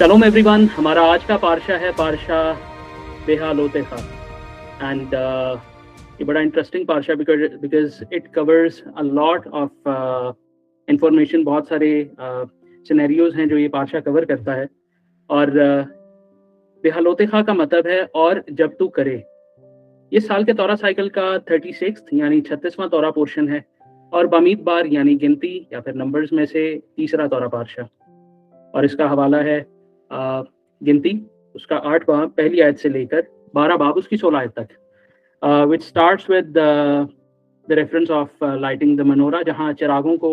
शलोम everyone, हमारा आज का पार्शा है पार्शा बेहालोते खा एंड ये बड़ा interesting parsha because it covers a lot of information. बहुत सारे सिनेरियोज हैं जो ये पार्शा कवर करता है। और बेहालोते खा का मतलब है और जब तू करे। ये साल के तौरा साइकिल का 36 यानी 36वां तौरा पोर्शन है और बमीत बार यानी गिनती या फिर नंबर्स में से तीसरा तौरा पार्शा। और इसका हवाला है गिनती उसका 8 बाब पहली आयत से लेकर 12 बाब उसकी 16 आयत तक, विच starts with the reference of lighting the Monera, जहाँ चिरागों को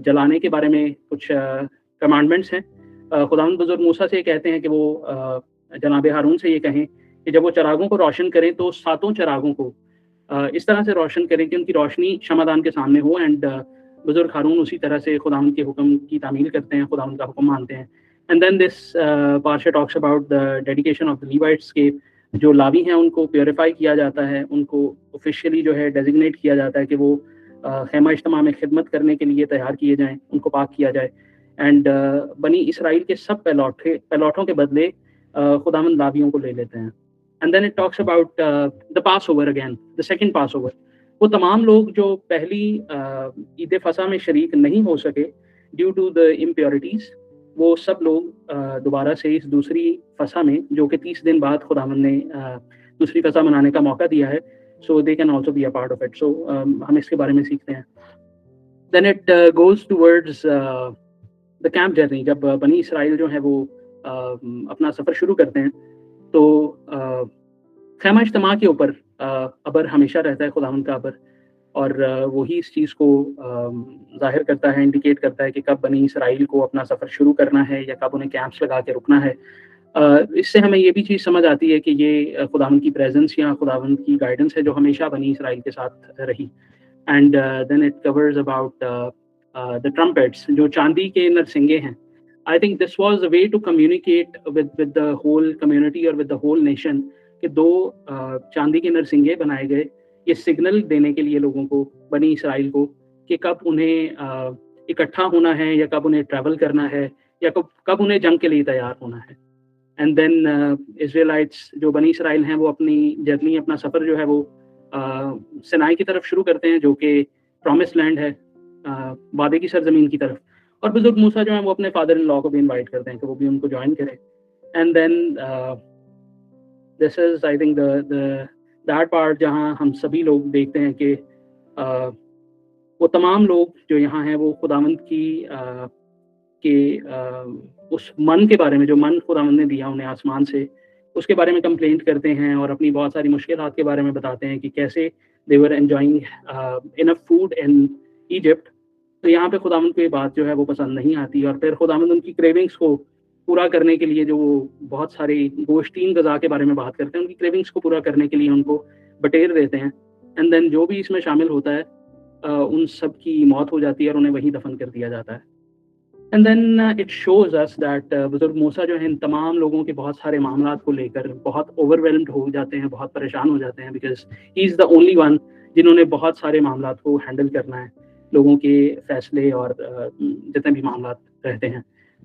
जलाने के बारे में कुछ कमांडमेंट्स हैं। खुदावंद बुजुर्ग मूसा से कहते हैं कि वो जनाब हारून से ये कहें कि जब वो चिरागों को रोशन करें तो सातों चिरागों को इस तरह से रोशन करें कि उनकी रोशनी शमादान के सामने हो। एंड बुजुर्ग हारून उसी तरह से खुदावंद के हुक्म की तामील करते हैं, खुदावंद का हुक्म मानते हैं। And then this parsha talks about the dedication of the Levites के जो लावी हैं उनको प्योरीफाई किया जाता है, उनको ऑफिशियली जो है डेजिग्नेट किया जाता है कि वो खेमा इज्तिमा में खिदमत करने के लिए तैयार किए जाएँ, उनको पाक किया जाए। एंड बनी इसराइल के सब पैलौठों के बदले खुदावंद लावियों को ले लेते हैं। And then it talks about the Passover again, the second Passover. वो तमाम लोग जो पहली ईद फसा में शरीक नहीं हो सके ड्यू टू द इम्प्योरिटीज़, वो सब लोग दोबारा से इस दूसरी फसा में, जो कि 30 दिन बाद खुदावंद ने दूसरी फसा मनाने का मौका दिया है, so they can also be a part of it. So हम इसके बारे में सीखते हैं। Then it goes towards the camp journey. जब बनी इसराइल जो है वो अपना सफ़र शुरू करते हैं तो खेमा इज्तिमा के ऊपर अबर हमेशा रहता है, खुदावंद का अबर, और वही इस चीज़ को ज़ाहिर करता है, इंडिकेट करता है कि कब बनी इसराइल को अपना सफ़र शुरू करना है या कब उन्हें कैंप्स लगा के रुकना है। इससे हमें ये भी चीज़ समझ आती है कि ये खुदावंद की प्रेजेंस या खुदावंद की गाइडेंस है जो हमेशा बनी इसराइल के साथ रही। And then it covers about the trumpets, जो चांदी के नरसिंगे हैं। I think this was a way to communicate with the whole community और विद द होल नेशन कि दो चांदी के नरसिंगे बनाए गए, ये सिग्नल देने के लिए लोगों को, बनी इसराइल को, कि कब उन्हें इकट्ठा होना है या कब उन्हें ट्रैवल करना है या कब उन्हें जंग के लिए तैयार होना है। एंड देन इजराइलाइट्स जो बनी इसराइल हैं वो अपनी जर्नी, अपना सफ़र जो है वो सिनाई की तरफ शुरू करते हैं, जो कि प्रॉमिस लैंड है, वादे की सरजमीन की तरफ। और बुजुर्ग मूसा जो है वो अपने फादर इन लॉ को भी इनवाइट करते हैं कि वो भी उनको ज्वाइन करें। And then this is I think that part जहाँ हम सभी लोग देखते हैं कि वो तमाम लोग जो यहाँ हैं वो खुदावंद के उस मन के बारे में, जो मन खुदावंद ने दिया उन्हें आसमान से, उसके बारे में कंप्लेंट करते हैं और अपनी बहुत सारी मुश्किलात के बारे में बताते हैं कि कैसे they were enjoying enough food in Egypt. तो यहाँ पे खुदावंद को ये बात जो है वो पसंद नहीं आती और फिर खुदावंद उनकी क्रेविंग्स को पूरा करने के लिए, जो वो बहुत सारी गोश्तीन गज़ा के बारे में बात करते हैं, उनकी क्रेविंग्स को पूरा करने के लिए उनको बटेर देते हैं। एंड देन जो भी इसमें शामिल होता है उन सब की मौत हो जाती है और उन्हें वहीं दफन कर दिया जाता है। And then it shows us that बुजुर्ग मूसा जो है इन तमाम लोगों के बहुत सारे मामलात को लेकर बहुत ओवरवेल्म्ड हो जाते हैं, बहुत परेशान हो जाते हैं, because he is the only one जिन्होंने बहुत सारे मामलात को हैंडल करना है, लोगों के फैसले और जितने भी मामलात रहते हैं।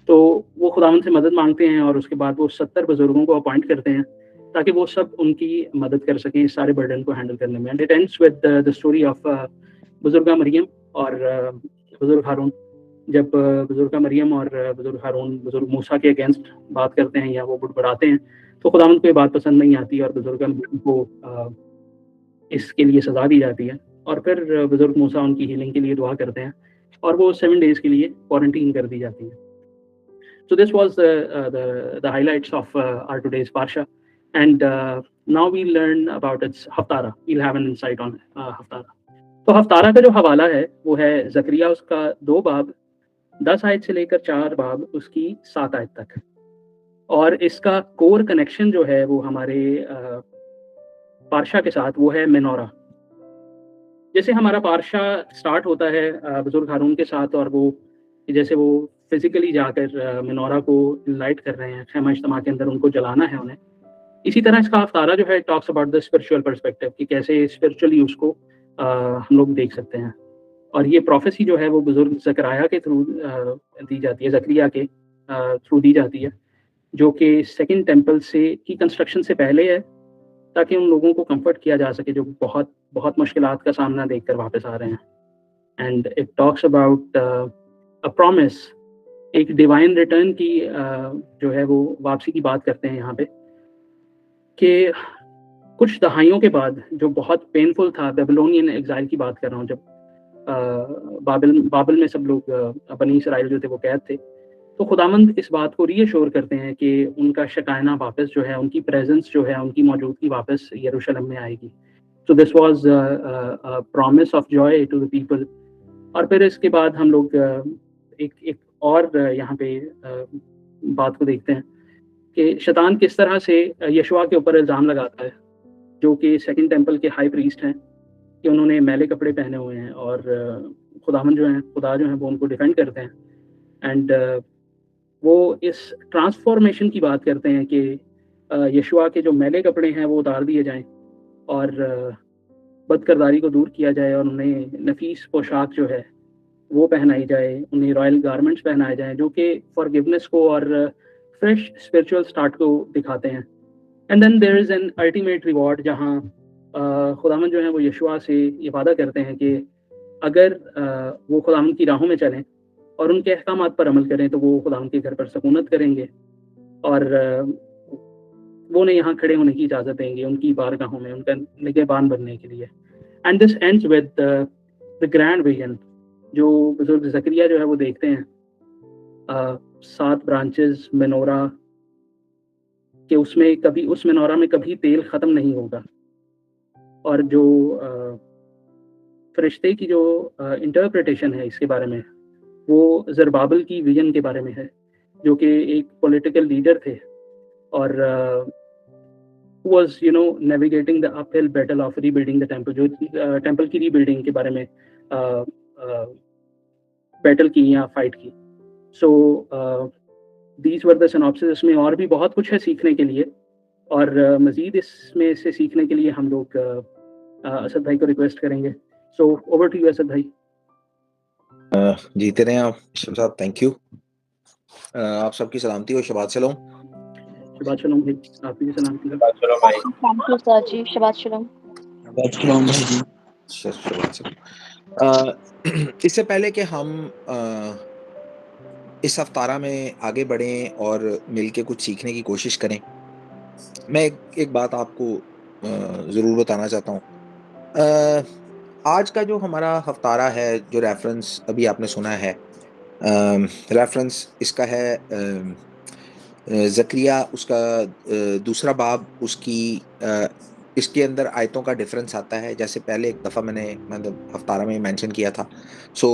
तो वो खुदावंद से मदद मांगते हैं और उसके बाद वो 70 बुजुर्गों को अपॉइंट करते हैं ताकि वो सब उनकी मदद कर सकें इस सारे बर्डन को हैंडल करने में। And it ends with the story of बुजुर्गा मरियम और बुजुर्ग हारून। जब बुजुर्गा मरियम और बुजुर्ग हारून बुजुर्ग मूसा के अगेंस्ट बात करते हैं या वो बुड़बड़ाते हैं, तो खुदावंद को ये बात पसंद नहीं आती और बुजुर्गा मरियम को इसके लिए सज़ा दी जाती है। और फिर बुजुर्ग मूसा उनकी हीलिंग के लिए दुआ करते हैं और वो 7 डेज़ के लिए क्वारंटीन कर दी जाती है। So this was the highlights of our today's parsha, and now we learn about its haftarah. We'll have an insight on haftarah. तो हफ्तारा का जो हवाला है वो है ज़करिया उसका 2 बाब 10 आयत से लेकर 4 बाब उसकी 7 आयत तक। और इसका कोर कनेक्शन जो है वो हमारे पार्शा के साथ वो है मेनोरा। जैसे हमारा पार्शा स्टार्ट होता है बुजुर्ग हारून के साथ, और वो जैसे वो फिजिकली जाकर मेनोरा को लाइट कर रहे हैं, खेमा इज्तिमा के अंदर उनको जलाना है उन्हें। इसी तरह इसका हफ्तारा जो है talks about the spiritual perspective कि कैसे स्पिरिचुअली उसको हम लोग देख सकते हैं। और ये प्रोफेसी जो है वो बुजुर्ग ज़करिया के थ्रू दी जाती है, ज़करिया के थ्रू दी जाती है, जो कि सेकंड टेम्पल से की कंस्ट्रक्शन से पहले है, ताकि उन लोगों को कंफर्ट किया जा सके जो बहुत बहुत मुश्किलात का सामना देखकर वापस आ रहे हैं। And it talks about a promise, एक डिवाइन रिटर्न की जो है वो वापसी की बात करते हैं यहाँ पे, कि कुछ दहाइयों के बाद जो बहुत पेनफुल था, बेबीलोनियन एग्जाइल की बात कर रहा हूँ, जब बाबिल बाबिल में सब लोग बनी इसराइल जो थे वो कैद थे, तो खुदावंद इस बात को रीअश्योर करते हैं कि उनका शकाना वापस जो है, उनकी प्रेजेंस जो है, उनकी मौजूदगी वापस यरूशलेम में आएगी। So this was promise of joy to the people. और फिर इसके बाद हम लोग एक एक और यहाँ पे बात को देखते हैं कि शैतान किस तरह से यशुआ के ऊपर इल्ज़ाम लगाता है, जो कि सेकंड टेम्पल के हाई प्रीस्ट हैं, कि उन्होंने मैले कपड़े पहने हुए हैं, और खुदावंद जो हैं, खुदा जो हैं, वो उनको डिफेंड करते हैं। एंड वो इस ट्रांसफॉर्मेशन की बात करते हैं कि यशुआ के जो मैले कपड़े हैं वो उतार दिए जाएं, और बदकिरदारी को दूर किया जाए, और उन्हें नफीस पोशाक जो है वो पहनाई जाए, उन्हें रॉयल गारमेंट्स पहनाए जाएँ, जो कि फॉरगिवनेस को और फ्रेश स्पिरिचुअल स्टार्ट को दिखाते हैं। And then there is an ultimate reward, जहाँ खुदावंद जो है वो यशुआ से ये वादा करते हैं कि अगर वो खुदावंद की राहों में चलें और उनके अहकामात पर अमल करें, तो वो खुदावंद के घर पर सकूनत करेंगे, और वो उन्हें यहाँ खड़े होने की इजाज़त देंगे उनकी बारगाहों में, उनका निगहबान बनने के लिए। And this ends with the grand vision, जो बुजुर्ग ज़करिया जो है वो देखते हैं, 7 ब्रांचेस मेनोरा कि उसमें कभी, उस मेनोरा में कभी तेल ख़त्म नहीं होगा। और जो फरिश्ते की जो इंटरप्रिटेशन है इसके बारे में, वो ज़रबाबिल की विजन के बारे में है, जो कि एक पॉलिटिकल लीडर थे, और was navigating the uphill battle of rebuilding the temple, जो टेंपल की रीबिल्डिंग के बारे में बैटल की या फाइट की। So these were the synopsis. इसमें और भी बहुत कुछ है सीखने के लिए, और मज़ीद इसमें से सीखने के लिए हम लोग असद भाई को रिक्वेस्ट करेंगे। So over to you Asad भाई। जीते रहे आप साहब, थैंक यू। आप सबकी सलामती और शबात शलोम। शबात शलोम भाई, आपकी भी सलामती है। शबात शलोम भाई। थैंक यू सर जी, शबात शलोम। शबात शलोम भाई जी। शबात शलोम। इससे पहले कि हम इस हफ्तारा में आगे बढ़ें और मिलके कुछ सीखने की कोशिश करें, मैं एक बात आपको ज़रूर बताना चाहता हूँ। आज का जो हमारा हफ्तारा है, जो रेफरेंस अभी आपने सुना है, रेफरेंस इसका है ज़करिया, उसका दूसरा बाब, उसकी इसके अंदर आयतों का डिफरेंस आता है, जैसे पहले एक दफ़ा मैंने मतलब हफ्तारा में मेंशन किया था। सो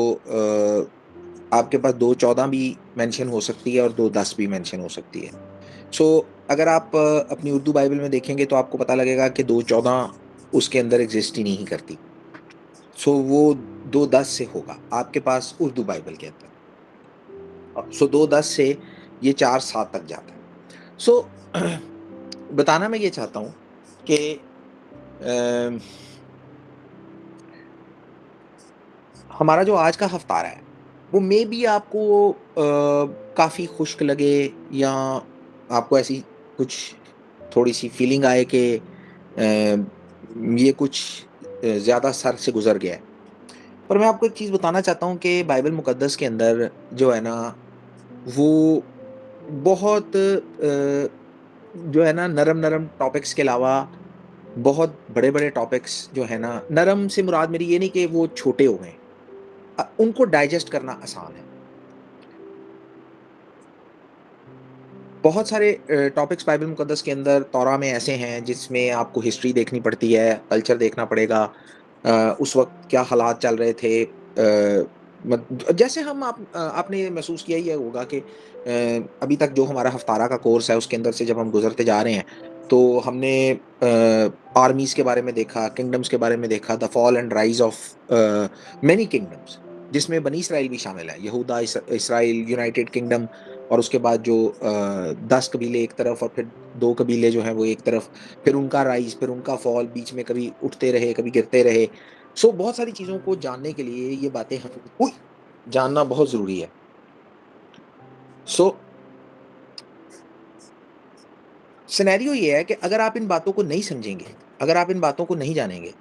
आपके पास 2:14 भी मेंशन हो सकती है और 2:10 भी मेंशन हो सकती है। सो अगर आप अपनी उर्दू बाइबल में देखेंगे तो आपको पता लगेगा कि 2:14 उसके अंदर एग्जिस्ट ही नहीं करती। सो वो 2:10 से होगा आपके पास उर्दू बाइबल के अंदर। सो 2:10 से ये 4:7 तक जाता है। सो बताना मैं ये चाहता हूँ कि हमारा जो आज का हफ्तारा है वो मे बी आपको काफ़ी खुश्क लगे, या आपको ऐसी कुछ थोड़ी सी फीलिंग आए कि ये कुछ ज़्यादा सर से गुजर गया है। पर मैं आपको एक चीज़ बताना चाहता हूँ कि बाइबल मुकद्दस के अंदर जो है ना, वो बहुत जो है ना, नरम नरम टॉपिक्स के अलावा बहुत बड़े बड़े टॉपिक्स जो है ना, नरम से मुराद मेरी ये नहीं कि वो छोटे हो गए, उनको डाइजेस्ट करना आसान है। बहुत सारे टॉपिक्स बाइबल मुकद्दस के अंदर तौरा में ऐसे हैं जिसमें आपको हिस्ट्री देखनी पड़ती है, कल्चर देखना पड़ेगा, उस वक्त क्या हालात चल रहे थे। जैसे हम आपने ये महसूस किया ही होगा कि अभी तक जो हमारा हफ्तारा का कोर्स है उसके अंदर से जब हम गुजरते जा रहे हैं, तो हमने आर्मीज़ के बारे में देखा, किंगडम्स के बारे में देखा, the fall and rise of many kingdoms, जिसमें बनी इसराइल भी शामिल है, यहूदा, इसराइल, यूनाइटेड किंगडम, और उसके बाद जो 10 कबीले एक तरफ और फिर 2 कबीले जो हैं वो एक तरफ, फिर उनका राइज, फिर उनका फॉल, बीच में कभी उठते रहे कभी गिरते रहे। सो बहुत सारी चीज़ों को जानने के लिए ये बातें हमको जानना बहुत ज़रूरी है। सो सिनेरियो ये है कि अगर आप इन बातों को नहीं समझेंगे, अगर आप इन बातों को नहीं जानेंगे,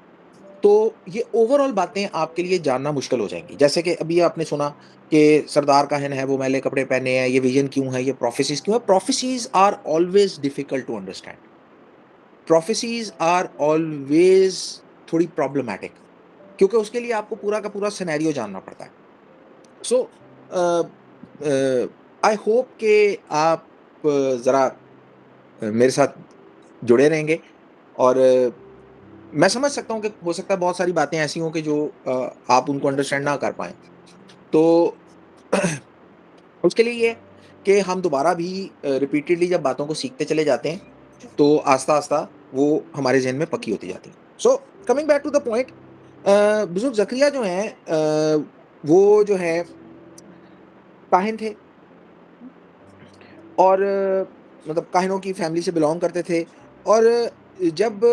तो ये ओवरऑल बातें आपके लिए जानना मुश्किल हो जाएँगी। जैसे कि अभी आपने सुना कि सरदार काहिन है, वो मैले कपड़े पहने हैं, ये विज़न क्यों है, ये प्रोफेसीज़ क्यों है? Prophecies are always difficult to understand. Prophecies are always थोड़ी प्रॉब्लमैटिक, क्योंकि उसके लिए आपको पूरा का पूरा सिनेरियो जानना पड़ता है। सो आई होप कि आप ज़रा मेरे साथ जुड़े रहेंगे और मैं समझ सकता हूँ कि हो सकता है बहुत सारी बातें ऐसी हों कि जो आप उनको अंडरस्टैंड ना कर पाएँ। तो उसके लिए ये है कि हम दोबारा भी रिपीटेडली जब बातों को सीखते चले जाते हैं, तो आस्ता-आस्ता वो हमारे ज़हन में पक्की होती जाती हैं। So coming back to the point, बुज़ुर्ग ज़करिया जो हैं वो जो है काहिन थे और मतलब काहिनों की फैमिली से बिलॉन्ग करते थे और जब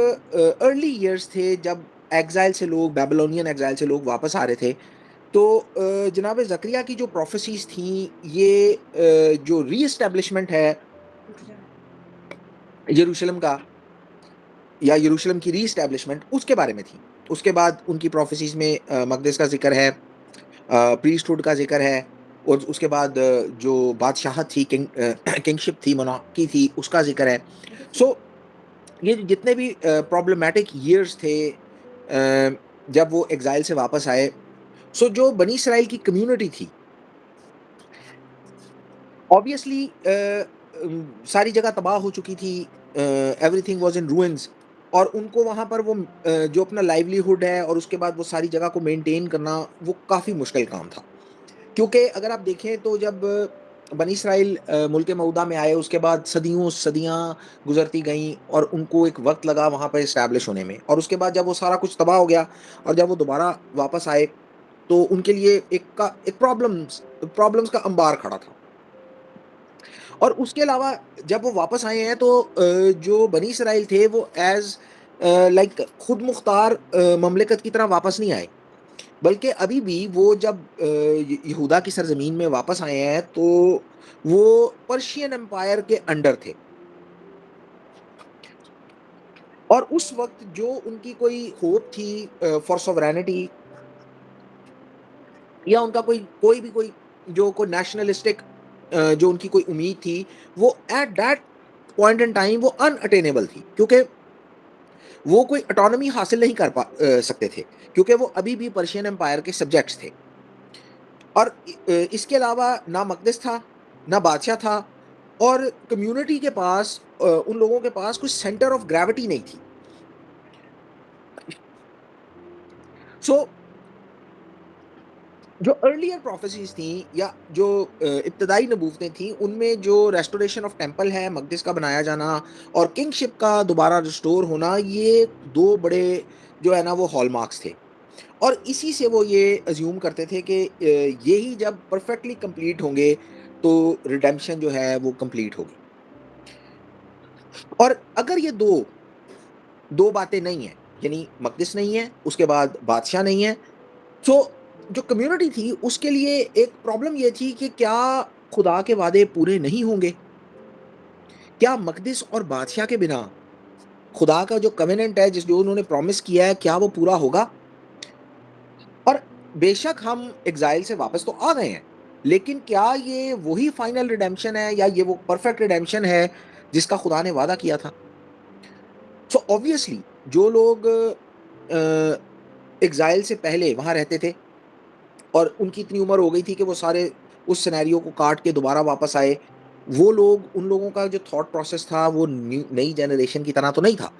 अर्ली इयर्स थे, जब एक्साइल से लोग बेबीलोनियन एक्साइल से लोग वापस आ रहे थे, तो जनाब ज़करिया की जो प्रोफेसीज़ थीं, ये जो रीएस्टैब्लिशमेंट है यरूशलेम का या यरूशलेम की रीएस्टैब्लिशमेंट, उसके बारे में थी। उसके बाद उनकी प्रोफेसीज़ में मक़दस का ज़िक्र है, प्रीस्टहुड का ज़िक्र है और उसके बाद जो बादशाहत थी, किंगशिप थी, मोनार्की थी, उसका ज़िक्र है। सो ये जितने भी प्रॉब्लमैटिक ईयर्स थे जब वो एक्साइल से वापस आए, सो जो बनी इसराइल की कम्युनिटी थी, ऑब्वियसली सारी जगह तबाह हो चुकी थी, एवरीथिंग वाज़ इन रुइन्स और उनको वहाँ पर वो जो अपना लाइवलीहुड है और उसके बाद वो सारी जगह को मेंटेन करना, वो काफ़ी मुश्किल काम था। क्योंकि अगर आप देखें तो जब बनी इसराइल मुल्क मऊदा में आए, उसके बाद सदियों सदियाँ गुज़रती गईं और उनको एक वक़्त लगा वहाँ पे एस्टैब्लिश होने में और उसके बाद जब वो सारा कुछ तबाह हो गया और जब वो दोबारा वापस आए, तो उनके लिए एक प्रॉब्लम्स का अंबार खड़ा था। और उसके अलावा जब वो वापस आए हैं, तो जो बनी इसराइल थे वो एज़ लाइक खुद मुख्तार ममलिकत की तरह वापस नहीं आए। बल्कि अभी भी वो जब यहूदा की सरज़मीन में वापस आए हैं, तो वो पर्शियन एम्पायर के अंडर थे। और उस वक़्त जो उनकी कोई होप थी फॉर सॉवरेनिटी या उनका कोई नेशनलिस्टिक जो उनकी कोई उम्मीद थी, वो at that point in time वो अनअटेनेबल थी, क्योंकि वो कोई ऑटोनॉमी हासिल नहीं कर सकते थे, क्योंकि वो अभी भी पर्शियन एम्पायर के सब्जेक्ट्स थे। और इसके अलावा ना मक़दस था, ना बादशाह था और कम्युनिटी के पास उन लोगों के पास कोई सेंटर ऑफ ग्रेविटी नहीं थी। सो जो अर्लियर प्रोफेसीज़ थी या जो इब्तदाई नबूवतें थी, उनमें जो रेस्टोरेशन ऑफ टेंपल है, मक़दस का बनाया जाना और किंगशिप का दोबारा रिस्टोर होना, ये 2 बड़े जो है ना वो हॉलमार्क्स थे। और इसी से वो ये अज़्यूम करते थे कि यही जब परफेक्टली कंप्लीट होंगे, तो रिडेम्पशन जो है वो कंप्लीट होगी। और अगर ये 2 बातें नहीं हैं, यानी मक़दस नहीं है, उसके बाद बादशाह नहीं है, तो जो कम्युनिटी थी उसके लिए एक प्रॉब्लम ये थी कि क्या खुदा के वादे पूरे नहीं होंगे? क्या मक़दस और बादशाह के बिना खुदा का जो कवेनेंट है, जो उन्होंने प्रॉमिस किया है, क्या वो पूरा होगा? और बेशक हम एक्साइल से वापस तो आ गए हैं, लेकिन क्या ये वही फाइनल रिडेम्पशन है या ये वो परफेक्ट रिडेम्पशन है जिसका खुदा ने वादा किया था? सो ऑब्वियसली जो लोग एक्साइल से पहले वहाँ रहते थे और उनकी इतनी उम्र हो गई थी कि वो सारे उस सिनेरियो को काट के दोबारा वापस आए, वो लोग उन लोगों का जो थॉट प्रोसेस था वो नई जनरेशन की तरह तो नहीं था।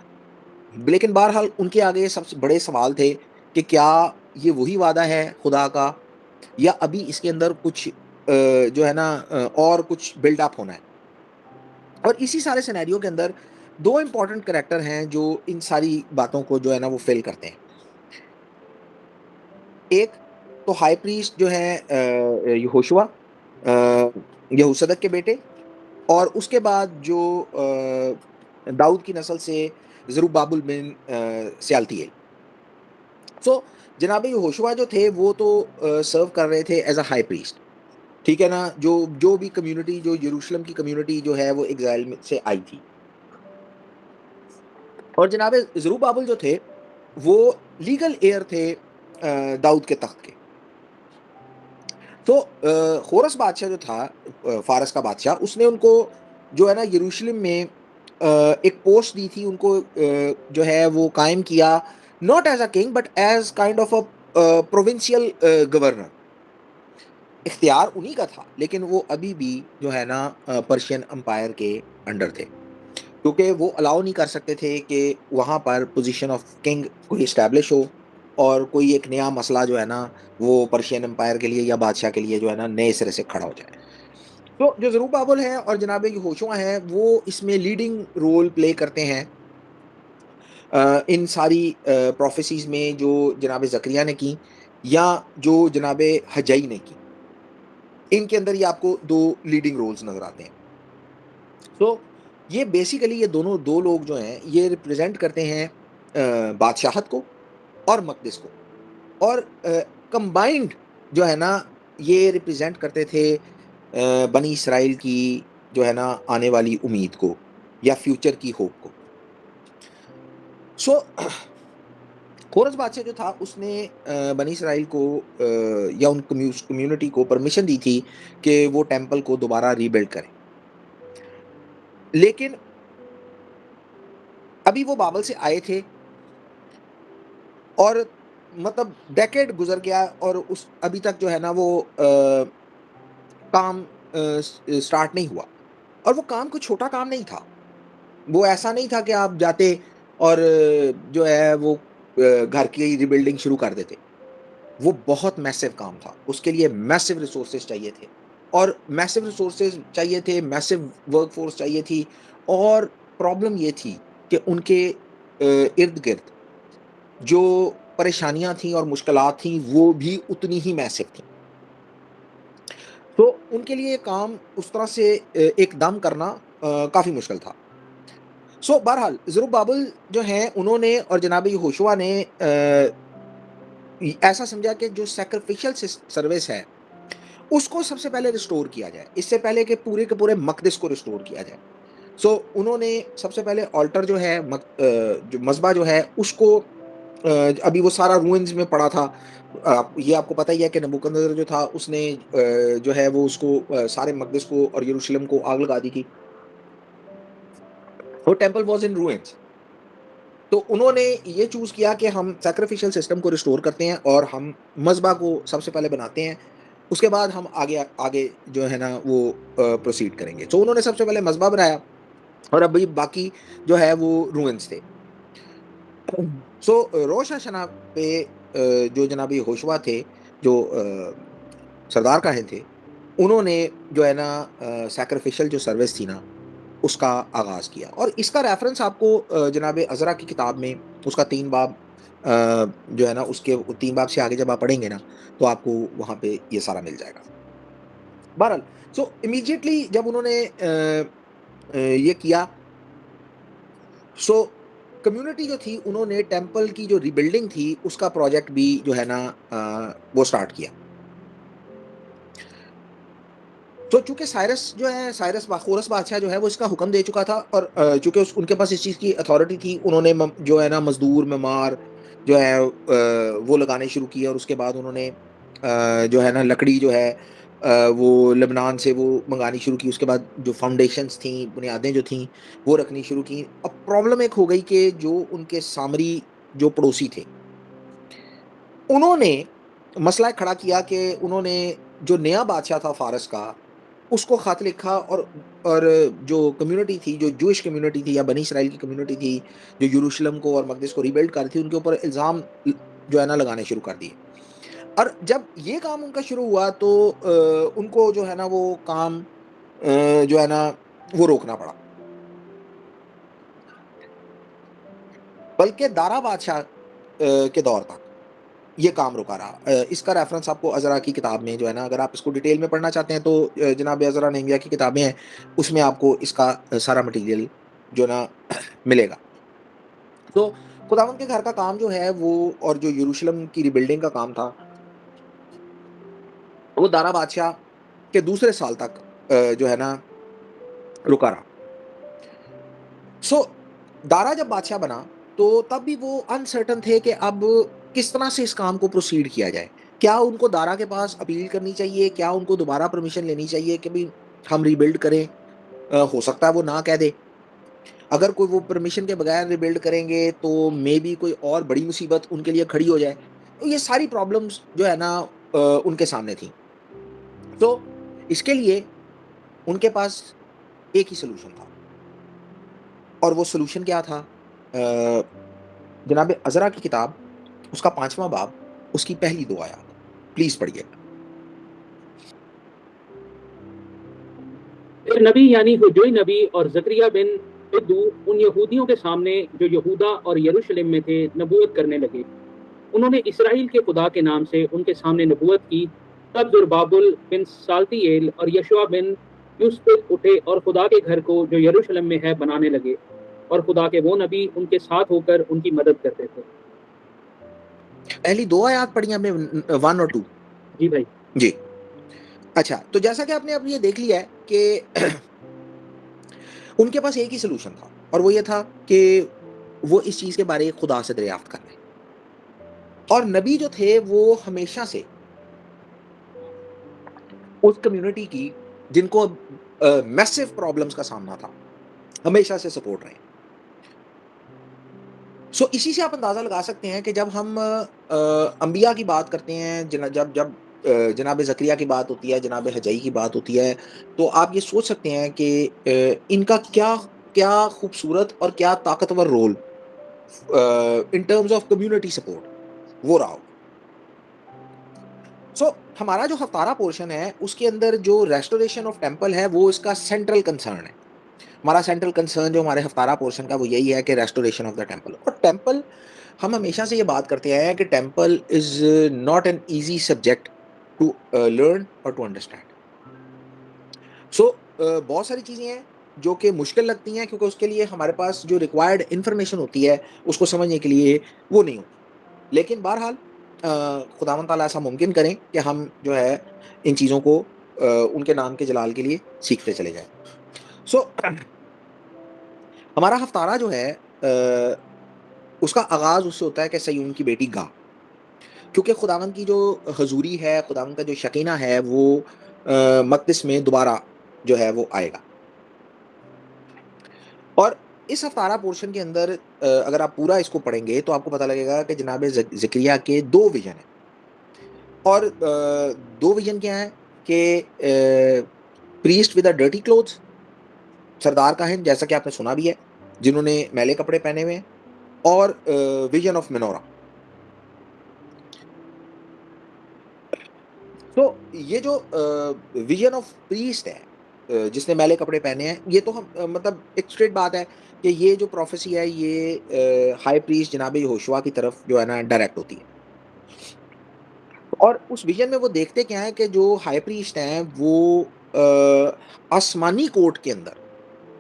लेकिन बहरहाल उनके आगे सबसे बड़े सवाल थे कि क्या ये वही वादा है खुदा का या अभी इसके अंदर कुछ जो है ना और कुछ बिल्ड अप होना है। और इसी सारे सिनेरियो के अंदर 2 इम्पोर्टेंट कैरेक्टर हैं जो इन सारी बातों को जो है ना वो फ़िल करते हैं। एक तो हाई प्रीस्ट जो है यहोशुआ यहोशदक के बेटे और उसके बाद जो दाऊद की नस्ल से ज़रूब्बाबिल बिन शालतिएल। सो जनाब यहोशुआ जो थे वो तो सर्व कर रहे थे एज़ अ हाई प्रीस्ट, ठीक है ना? जो जो भी कम्युनिटी जो यरूशलेम की कम्युनिटी जो है वो एक्साइल में से आई थी। और जनाब ज़रूब्बाबिल जो थे वो लीगल हेयर थे दाऊद के तख्त के। तो खोरस बादशाह जो था फारस का बादशाह, उसने उनको जो है ना यरूशलेम में एक पोस्ट दी थी उनको, जो है वो कायम किया, not as a king but as kind of a provincial governor. इख्तियार उन्हीं का था, लेकिन वो अभी भी जो है ना पर्शियन एम्पायर के अंडर थे, क्योंकि वो अलाउ नहीं कर सकते थे कि वहाँ पर पोजीशन ऑफ किंग कोई इस्टेब्लिश हो और कोई एक नया मसला जो है ना वो पर्शियन एम्पायर के लिए या बादशाह के लिए जो है ना नए सिरे से खड़ा हो जाए। तो जो ज़रूब्बाबिल है और जनाब यहोशुआ है वो इसमें लीडिंग रोल प्ले करते हैं इन सारी प्रोफेसीज में जो जनाब ज़करिया ने की या जो जनाब हजई ने की। इनके अंदर ये आपको दो लीडिंग रोल्स नजर आते हैं। तो ये बेसिकली ये दोनों दो लोग जो हैं ये रिप्रेजेंट करते हैं बादशाहत को और मकदिस को, और कंबाइंड जो है ना ये रिप्रेजेंट करते थे बनी इसराइल की जो है ना आने वाली उम्मीद को या फ्यूचर की होप को। सो खोरस बादशाह जो था उसने बनी इसराइल को या उन कम्युनिटी को परमिशन दी थी कि वो टेंपल को दोबारा रीबिल्ड करें, लेकिन अभी वो बाबल से आए थे और मतलब डेकेड गुजर गया और उस अभी तक जो है ना वो काम स्टार्ट नहीं हुआ। और वो काम कोई छोटा काम नहीं था। वो ऐसा नहीं था कि आप जाते और जो है वो घर की रिबिल्डिंग शुरू कर देते। वो बहुत मैसिव काम था, उसके लिए मैसिव रिसोर्सेज चाहिए थे और मैसिव रिसोर्सेज चाहिए थे, मैसिव वर्कफोर्स चाहिए थी। और प्रॉब्लम ये थी कि उनके इर्द गिर्द जो परेशानियां थी और मुश्किलात थी वो भी उतनी ही मैसिव थी। तो उनके लिए काम उस तरह से एकदम करना काफ़ी मुश्किल था। सो बहरहाल ज़रूब्बाबिल जो हैं उन्होंने और जनाब यहोशुआ ने ऐसा समझा कि जो सैक्रिफिशियल सर्विस है उसको सबसे पहले रिस्टोर किया जाए, इससे पहले कि पूरे के पूरे मकदिस को रिस्टोर किया जाए। सो उन्होंने सबसे पहले ऑल्टर जो है जो मज़बा जो है उसको अभी वो सारा रूइंस में पड़ा था। ये आपको पता ही है कि नबूकदनेस्सर जो था उसने जो है वो उसको सारे मकदिस को और यरूशलेम को आग लगा दी थी। वो टेंपल वाज़ इन रूइंस। तो उन्होंने ये चूज़ किया कि हम सैक्रिफिशियल सिस्टम को रिस्टोर करते हैं और हम मज़बा को सबसे पहले बनाते हैं, उसके बाद हम आगे आगे जो है ना वो प्रोसीड करेंगे। तो उन्होंने सबसे पहले मज़बा बनाया और अभी बाकी जो है वो रूइंस थे। सो रोश हशना पे जो जनाब यहोशुआ थे, जो सरदार काहिन थे, उन्होंने जो है ना सैक्रिफिशियल जो सर्विस थी ना उसका आगाज़ किया। और इसका रेफरेंस आपको जनाब अज़रा की किताब में उसका 3 बाब जो है ना उसके 3 बाब से आगे जब आप पढ़ेंगे ना तो आपको वहाँ पे ये सारा मिल जाएगा। बहरहाल सो इमीडिएटली जब उन्होंने ये किया, सो कम्युनिटी जो थी उन्होंने टेंपल की जो रिबिल्डिंग थी उसका प्रोजेक्ट भी जो है ना वो स्टार्ट किया। तो चूंकि साइरस जो है खोरस बादशाह जो है वो इसका हुक्म दे चुका था और चूंकि उनके पास इस चीज़ की अथॉरिटी थी, उन्होंने जो है ना मजदूर मेमार जो है वो लगाने शुरू किए और उसके बाद उन्होंने जो है ना लकड़ी जो है वो लेबनान से वो मंगानी शुरू की। उसके बाद जो फाउंडेशंस थी, बुनियादें जो थी वो रखनी शुरू की। अब प्रॉब्लम एक हो गई कि जो उनके सामरी जो पड़ोसी थे उन्होंने मसला खड़ा किया कि उन्होंने जो नया बादशाह था फारस का उसको ख़त लिखा और जो कम्युनिटी थी, जो जूइश कम्युनिटी थी या बनी इसराइल की कम्युनिटी थी, जो यरूशलेम को और मकदिस को रीबिल्ड कर रही थी, उनके ऊपर इल्ज़ाम जो है ना लगाने शुरू कर दिए। और जब ये काम उनका शुरू हुआ तो उनको जो है ना वो काम जो है ना वो रोकना पड़ा। बल्कि दारा बादशाह के दौर तक ये काम रुका रहा। इसका रेफरेंस आपको अज़रा की किताब में जो है ना, अगर आप इसको डिटेल में पढ़ना चाहते हैं तो जनाब अज़रा नहमिया की किताबें हैं, उसमें आपको इसका सारा मटेरियल जो ना मिलेगा। तो खुदावंद के घर का काम जो है वो और जो यरूशलेम की रिबिल्डिंग का काम था वो दारा बादशाह के दूसरे साल तक जो है ना रुका रहा। सो दारा जब बादशाह बना तो तब भी वो अनसर्टन थे कि अब किस तरह से इस काम को प्रोसीड किया जाए। क्या उनको दारा के पास अपील करनी चाहिए? क्या उनको दोबारा परमिशन लेनी चाहिए कि भई हम रिबिल्ड करें? हो सकता है वो ना कह दे। अगर कोई वो परमिशन के बगैर रिबिल्ड करेंगे तो मेबी कोई और बड़ी मुसीबत उनके लिए खड़ी हो जाए। तो ये सारी प्रॉब्लम्स जो है ना उनके सामने थी। तो इसके लिए उनके पास एक ही सॉल्यूशन था और वो सॉल्यूशन क्या था? जनाब अज़रा की किताब, उसका 5वां बाब, उसकी पहली 2 आयत। प्लीज़ पढ़िएगा। फिर नबी यानी हुजोई नबी और जकरिया बिन इद्दू उन यहूदियों के सामने जो यहूदा और यरूशलेम में थे नबूवत करने लगे। उन्होंने इसराइल के खुदा के नाम से उनके सामने नबूवत की। तब जुरबाबुल बिन साल्तिएल और यशुआ बिन यूसुफ उठे और खुदा के घर को जो यरूशलेम में है बनाने लगे, और खुदा के वो नबी उनके साथ होकर उनकी मदद करते थे। पहली 2 आयत पढ़ी हमने 1 और 2। जी भाई। जी। अच्छा, तो जैसा कि आपने अब ये देख लिया है कि उनके पास एक ही सॉल्यूशन था और वो ये था कि वो इस चीज़ के बारे खुदा से दरियाफ्त कर लें। और नबी जो थे वो हमेशा से उस कम्युनिटी की जिनको मैसिव प्रॉब्लम्स का सामना था, हमेशा से सपोर्ट रहे। सो इसी से आप अंदाज़ा लगा सकते हैं कि जब हम अंबिया की बात करते हैं, जब जब जनाब ज़करिया की बात होती है, जनाब हजई की बात होती है, तो आप ये सोच सकते हैं कि इनका क्या क्या खूबसूरत और क्या ताकतवर role in terms of community support वो रहा होगा। सो हमारा जो हफ्तारा पोर्शन है, उसके अंदर जो रेस्टोरेशन ऑफ टेम्पल है, वो इसका सेंट्रल कंसर्न है। हमारा सेंट्रल कंसर्न जो हमारे हफ्तारा पोर्शन का वो यही है कि रेस्टोरेशन ऑफ द टेम्पल। और टेम्पल हम हमेशा से ये बात करते आए हैं कि temple is not an easy subject to learn और टू अंडरस्टैंड। सो बहुत सारी चीज़ें हैं जो कि मुश्किल लगती हैं क्योंकि उसके लिए हमारे पास जो रिक्वायर्ड इन्फॉर्मेशन होती है उसको समझने के लिए वो नहीं होती। लेकिन बहरहाल खुदावंद ताला ऐसा मुमकिन करें कि हम जो है इन चीज़ों को उनके नाम के जलाल के लिए सीखते चले जाएं। सो हमारा हफ्तारा जो है उसका आगाज़ उससे होता है कि सयून की बेटी गा, क्योंकि खुदावंद की जो हजूरी है, खुदावंद का जो शकीना है वो मक़दिस में दोबारा जो है वो आएगा। और इस हफ्तारा पोर्शन के अंदर अगर आप पूरा इसको पढ़ेंगे तो आपको पता लगेगा कि जनाब ज़करिया के 2 विज़न हैं। और 2 विज़न क्या हैं कि priest with a dirty clothes, सरदार काहिन जैसा कि आपने सुना भी है, जिन्होंने मैले कपड़े पहने हुए हैं, और विज़न ऑफ मेनोरा। तो ये जो विज़न ऑफ प्रीस्ट है जिसने मैले कपड़े पहने हैं, ये तो हम मतलब एक स्ट्रेट बात है कि ये जो प्रोफेसी है ये हाई प्रीस्ट जनाब यहोशुआ की तरफ जो है ना डायरेक्ट होती है। और उस विज़न में वो देखते क्या है कि जो हाई प्रीस्ट हैं वो आसमानी कोर्ट के अंदर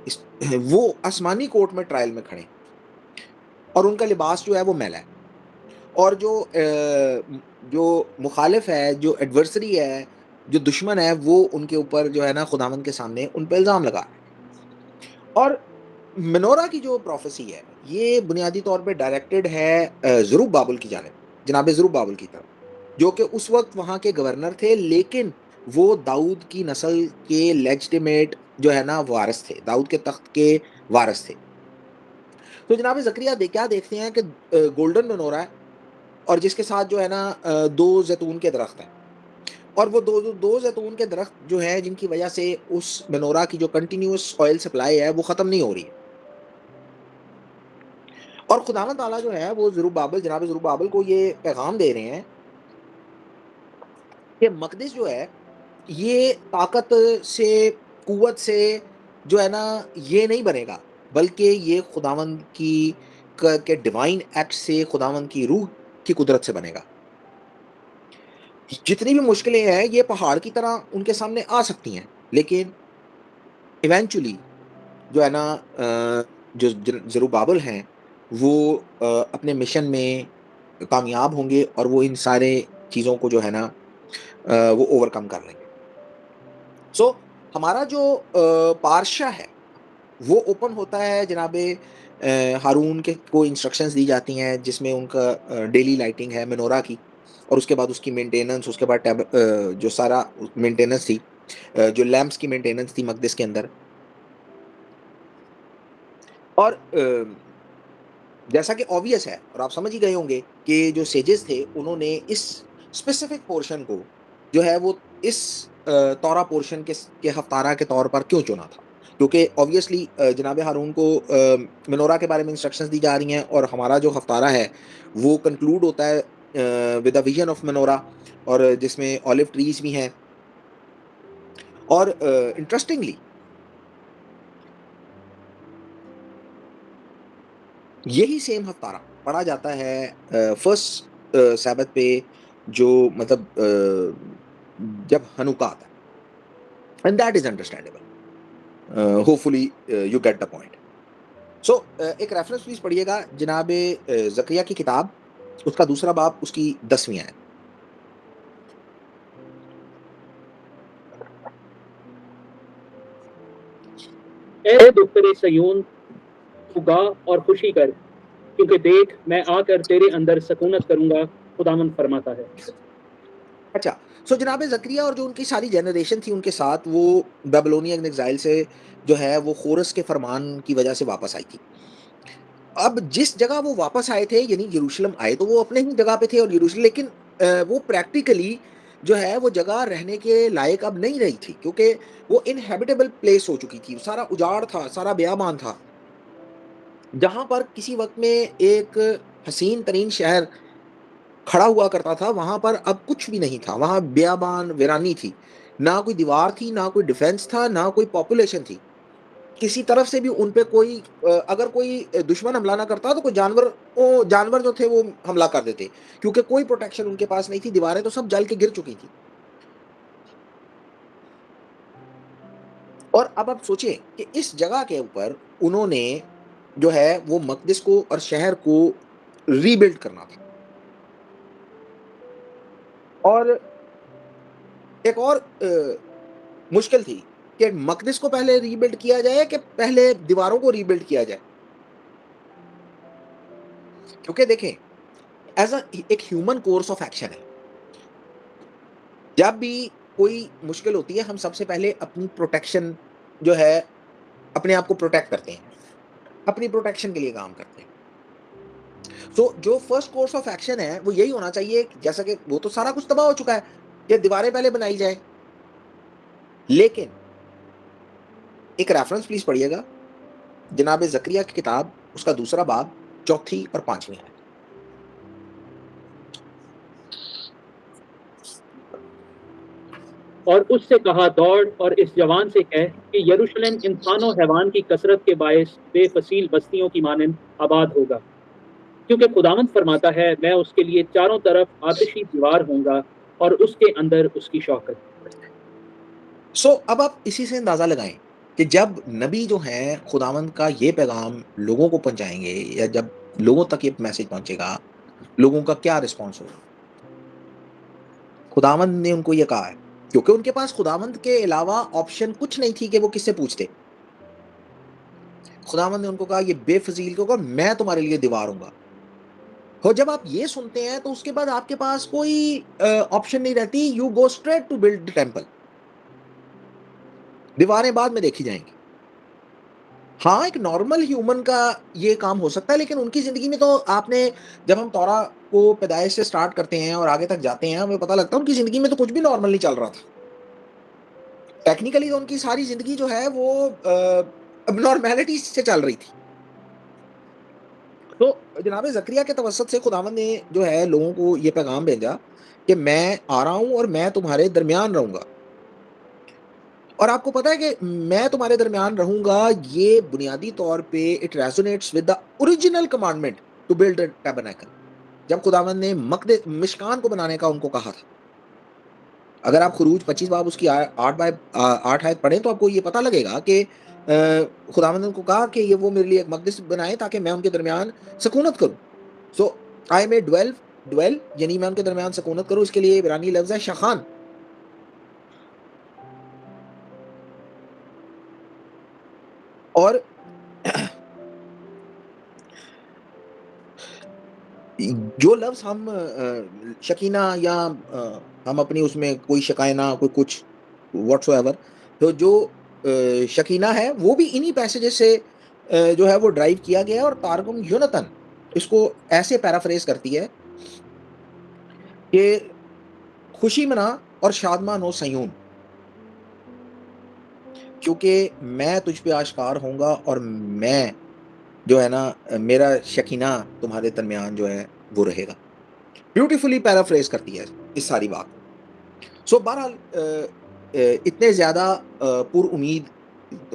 इस वो आसमानी कोर्ट में ट्रायल में खड़े हैं और उनका लिबास जो है वो मैला है। और जो मुखालिफ है, जो एडवर्सरी है, जो दुश्मन है, वो उनके ऊपर जो है ना खुदावंद के सामने उन पे इल्ज़ाम लगा रहा है। और मेनोरा की जो प्रोफेसी है, ये बुनियादी तौर पे डायरेक्टेड है ज़रूब्बाबिल की जानिब, जनाब ज़रूब्बाबिल की तरफ, जो कि उस वक़्त वहाँ के गवर्नर थे, लेकिन वो दाऊद की नस्ल के लेजिटिमेट जो है ना वारिस थे, दाऊद के तख्त के वारिस थे। तो जनाब ज़करिया क्या देखते हैं कि गोल्डन मेनोरा है और जिसके साथ जो है ना 2 ज़ैतून के दरख्त हैं। और वो 2 ज़ैतून के दरख्त जो हैं जिनकी वजह से उस मेनोरा की जो कंटिन्यूअस ऑयल सप्लाई है वो ख़त्म नहीं हो रही है। और खुदावंद ताला जो है वो जनाब ज़रूब्बाबिल को ये पैगाम दे रहे हैं कि मक़दिस जो है ये ताकत से, क़ुव्वत से जो है ना ये नहीं बनेगा, बल्कि ये खुदावंद की के डिवाइन एक्ट से, खुदावंद की रूह की कुदरत से बनेगा। जितनी भी मुश्किलें हैं ये पहाड़ की तरह उनके सामने आ सकती हैं, लेकिन इवेंचुअली जो है ना जो ज़रूब्बाबिल हैं वो अपने मिशन में कामयाब होंगे और वो इन सारे चीज़ों को जो है ना वो ओवरकम कर लेंगे। सो हमारा जो पार्शा है वो ओपन होता है जनाब हारून के को इंस्ट्रक्शंस दी जाती हैं जिसमें उनका डेली लाइटिंग है मेनोरा की, और उसके बाद उसकी मेंटेनेंस, उसके बाद जो सारा मेंटेनेंस थी, जो लैंप्स की मेंटेनेंस थी मकदस के अंदर। और जैसा कि ऑब्वियस है और आप समझ ही गए होंगे कि जो सेजेस थे उन्होंने इस स्पेसिफिक पोर्शन को जो है वो इस तौरा पोर्शन के हफ्तारा के तौर पर क्यों चुना था, क्योंकि ऑब्वियसली जनाब हारून को मेनोरा के बारे में इंस्ट्रक्शंस दी जा रही हैं और हमारा जो हफ्तारा है वो कंक्लूड होता है with the vision of minora, और जिसमें ऑलिव ट्रीज भी हैं। और इंटरेस्टिंगली यही सेम हफ्तारा पढ़ा जाता है फर्स्ट सैबत पे, जो मतलब जब हनुका आता है, and that is understandable. Hopefully you get the point. So एक रेफरेंस प्लीज पढ़िएगा जनाब जकरिया की किताब, उसका दूसरा बाब, उसकी 10वीं आयत। ए दुख्तरे सयून, तू गा और खुशी कर, क्योंकि देख मैं आकर तेरे अंदर सकूनत करूंगा, खुदावंद फरमाता है। अच्छा, सो जनाब जकरिया और जो उनकी सारी जनरेशन थी उनके साथ वो बेबीलोनियन एग्जाइल से जो है वो खोरस के फरमान की वजह से वापस आई थी। अब जिस जगह वो वापस आए थे, यानी यरूशलेम आए, तो वो अपने ही जगह पे थे, और यरूशलेम, लेकिन वो प्रैक्टिकली जो है वो जगह रहने के लायक अब नहीं रही थी, क्योंकि वो इनहेबिटेबल प्लेस हो चुकी थी, सारा उजाड़ था, सारा बेयाबान था। जहां पर किसी वक्त में एक हसीन तरीन शहर खड़ा हुआ करता था, वहां पर अब कुछ भी नहीं था, वहां बेयाबान वीरानी थी, ना कोई दीवार थी, ना कोई डिफेंस था, ना कोई पॉपुलेशन थी किसी तरफ से भी। उन पे कोई अगर कोई दुश्मन हमला ना करता तो कोई जानवर जो थे वो हमला कर देते, क्योंकि कोई प्रोटेक्शन उनके पास नहीं थी, दीवारें तो सब जल के गिर चुकी थी। और अब आप सोचिए कि इस जगह के ऊपर उन्होंने जो है वो मकदिस को और शहर को रीबिल्ड करना था। और एक और मुश्किल थी कि मकदिस को पहले रीबिल्ड किया जाए कि पहले दीवारों को रीबिल्ड किया जाए, क्योंकि देखें एज एक ह्यूमन कोर्स ऑफ एक्शन है, जब भी कोई मुश्किल होती है हम सबसे पहले अपनी प्रोटेक्शन जो है अपने आप को प्रोटेक्ट करते हैं, अपनी प्रोटेक्शन के लिए काम करते हैं। तो जो फर्स्ट कोर्स ऑफ एक्शन है वो यही होना चाहिए, जैसा कि वो तो सारा कुछ तबाह हो चुका है, कि दीवारें पहले बनाई जाए। लेकिन एक रेफरेंस प्लीज पढ़िएगा जनाब जकरिया की किताब, उसका दूसरा बाब, चौथी और 5वीं आयत। और उससे कहा, दौड़ और इस जवान से कह कि यरूशलेम इंसानों हैवान की कसरत के बायस बेफसील बस्तियों की मानंद आबाद होगा, क्योंकि खुदावंद फरमाता है, मैं उसके लिए चारों तरफ आतिशी दीवार होऊंगा और उसके अंदर उसकी शौकत। सो अब आप इसी से अंदाजा लगाएं कि जब नबी जो हैं खुदावंद का ये पैगाम लोगों को पहुंचाएंगे, या जब लोगों तक ये मैसेज पहुंचेगा, लोगों का क्या रिस्पॉन्स होगा। खुदावंद ने उनको ये कहा है, क्योंकि उनके पास खुदावंद के अलावा ऑप्शन कुछ नहीं थी कि वो किससे पूछते। खुदावंद ने उनको कहा, ये बेफजील को, मैं तुम्हारे लिए दीवार हूंगा। और जब आप ये सुनते हैं तो उसके बाद आपके पास कोई ऑप्शन नहीं रहती, you go straight to build temple. दीवारें बाद में देखी जाएंगी। हाँ, एक नॉर्मल ह्यूमन का ये काम हो सकता है, लेकिन उनकी जिंदगी में तो आपने, जब हम तौरा को पैदाइश से स्टार्ट करते हैं और आगे तक जाते हैं, हमें पता लगता है उनकी जिंदगी में तो कुछ भी नॉर्मल नहीं चल रहा था। टेक्निकली तो उनकी सारी जिंदगी जो है वो अबनॉर्मेलिटी से चल रही थी। तो जनाब जकरिया के तवसत से खुदावंद ने जो है लोगों को ये पैगाम भेजा कि मैं आ रहा हूं और मैं तुम्हारे दरमियान रहूंगा। और आपको पता है कि मैं तुम्हारे दरमियान रहूंगा, ये बुनियादी तौर पे it resonates with the original commandment to build the tabernacle, जब खुदावंद ने मकदस मिशकान को बनाने का उनको कहा था। अगर आप खुरूज 25 बाब उसकी 8 आयत पढ़ें तो आपको ये पता लगेगा कि खुदावंद ने उनको कहा कि ये वो मेरे लिए एक मकदस बनाए ताकि मैं उनके दरमियान सकूनत करूं। सो आई मे ड्वेल यानी मैं उनके दरमियान सकूनत करूं, इसके लिए इब्रानी लफ्ज है शखान। और जो लफ्ज़ हम शकीना या हम अपनी उसमें कोई शकायना कोई कुछ व्हाट्सोएवर, तो जो शकीना है वो भी इन्हीं पैसेजेस से जो है वो ड्राइव किया गया है और तारगुम यूनतन इसको ऐसे पैराफ्रेज करती है कि खुशी मना और शादमान हो सयून, क्योंकि मैं तुझ पे आश्कार होऊंगा और मैं जो है ना मेरा शकीना तुम्हारे दरमियान जो है वो रहेगा। ब्यूटीफुली पैराफ्रेज करती है इस सारी बात को। सो बहरहाल इतने ज़्यादा पुरउम्मीद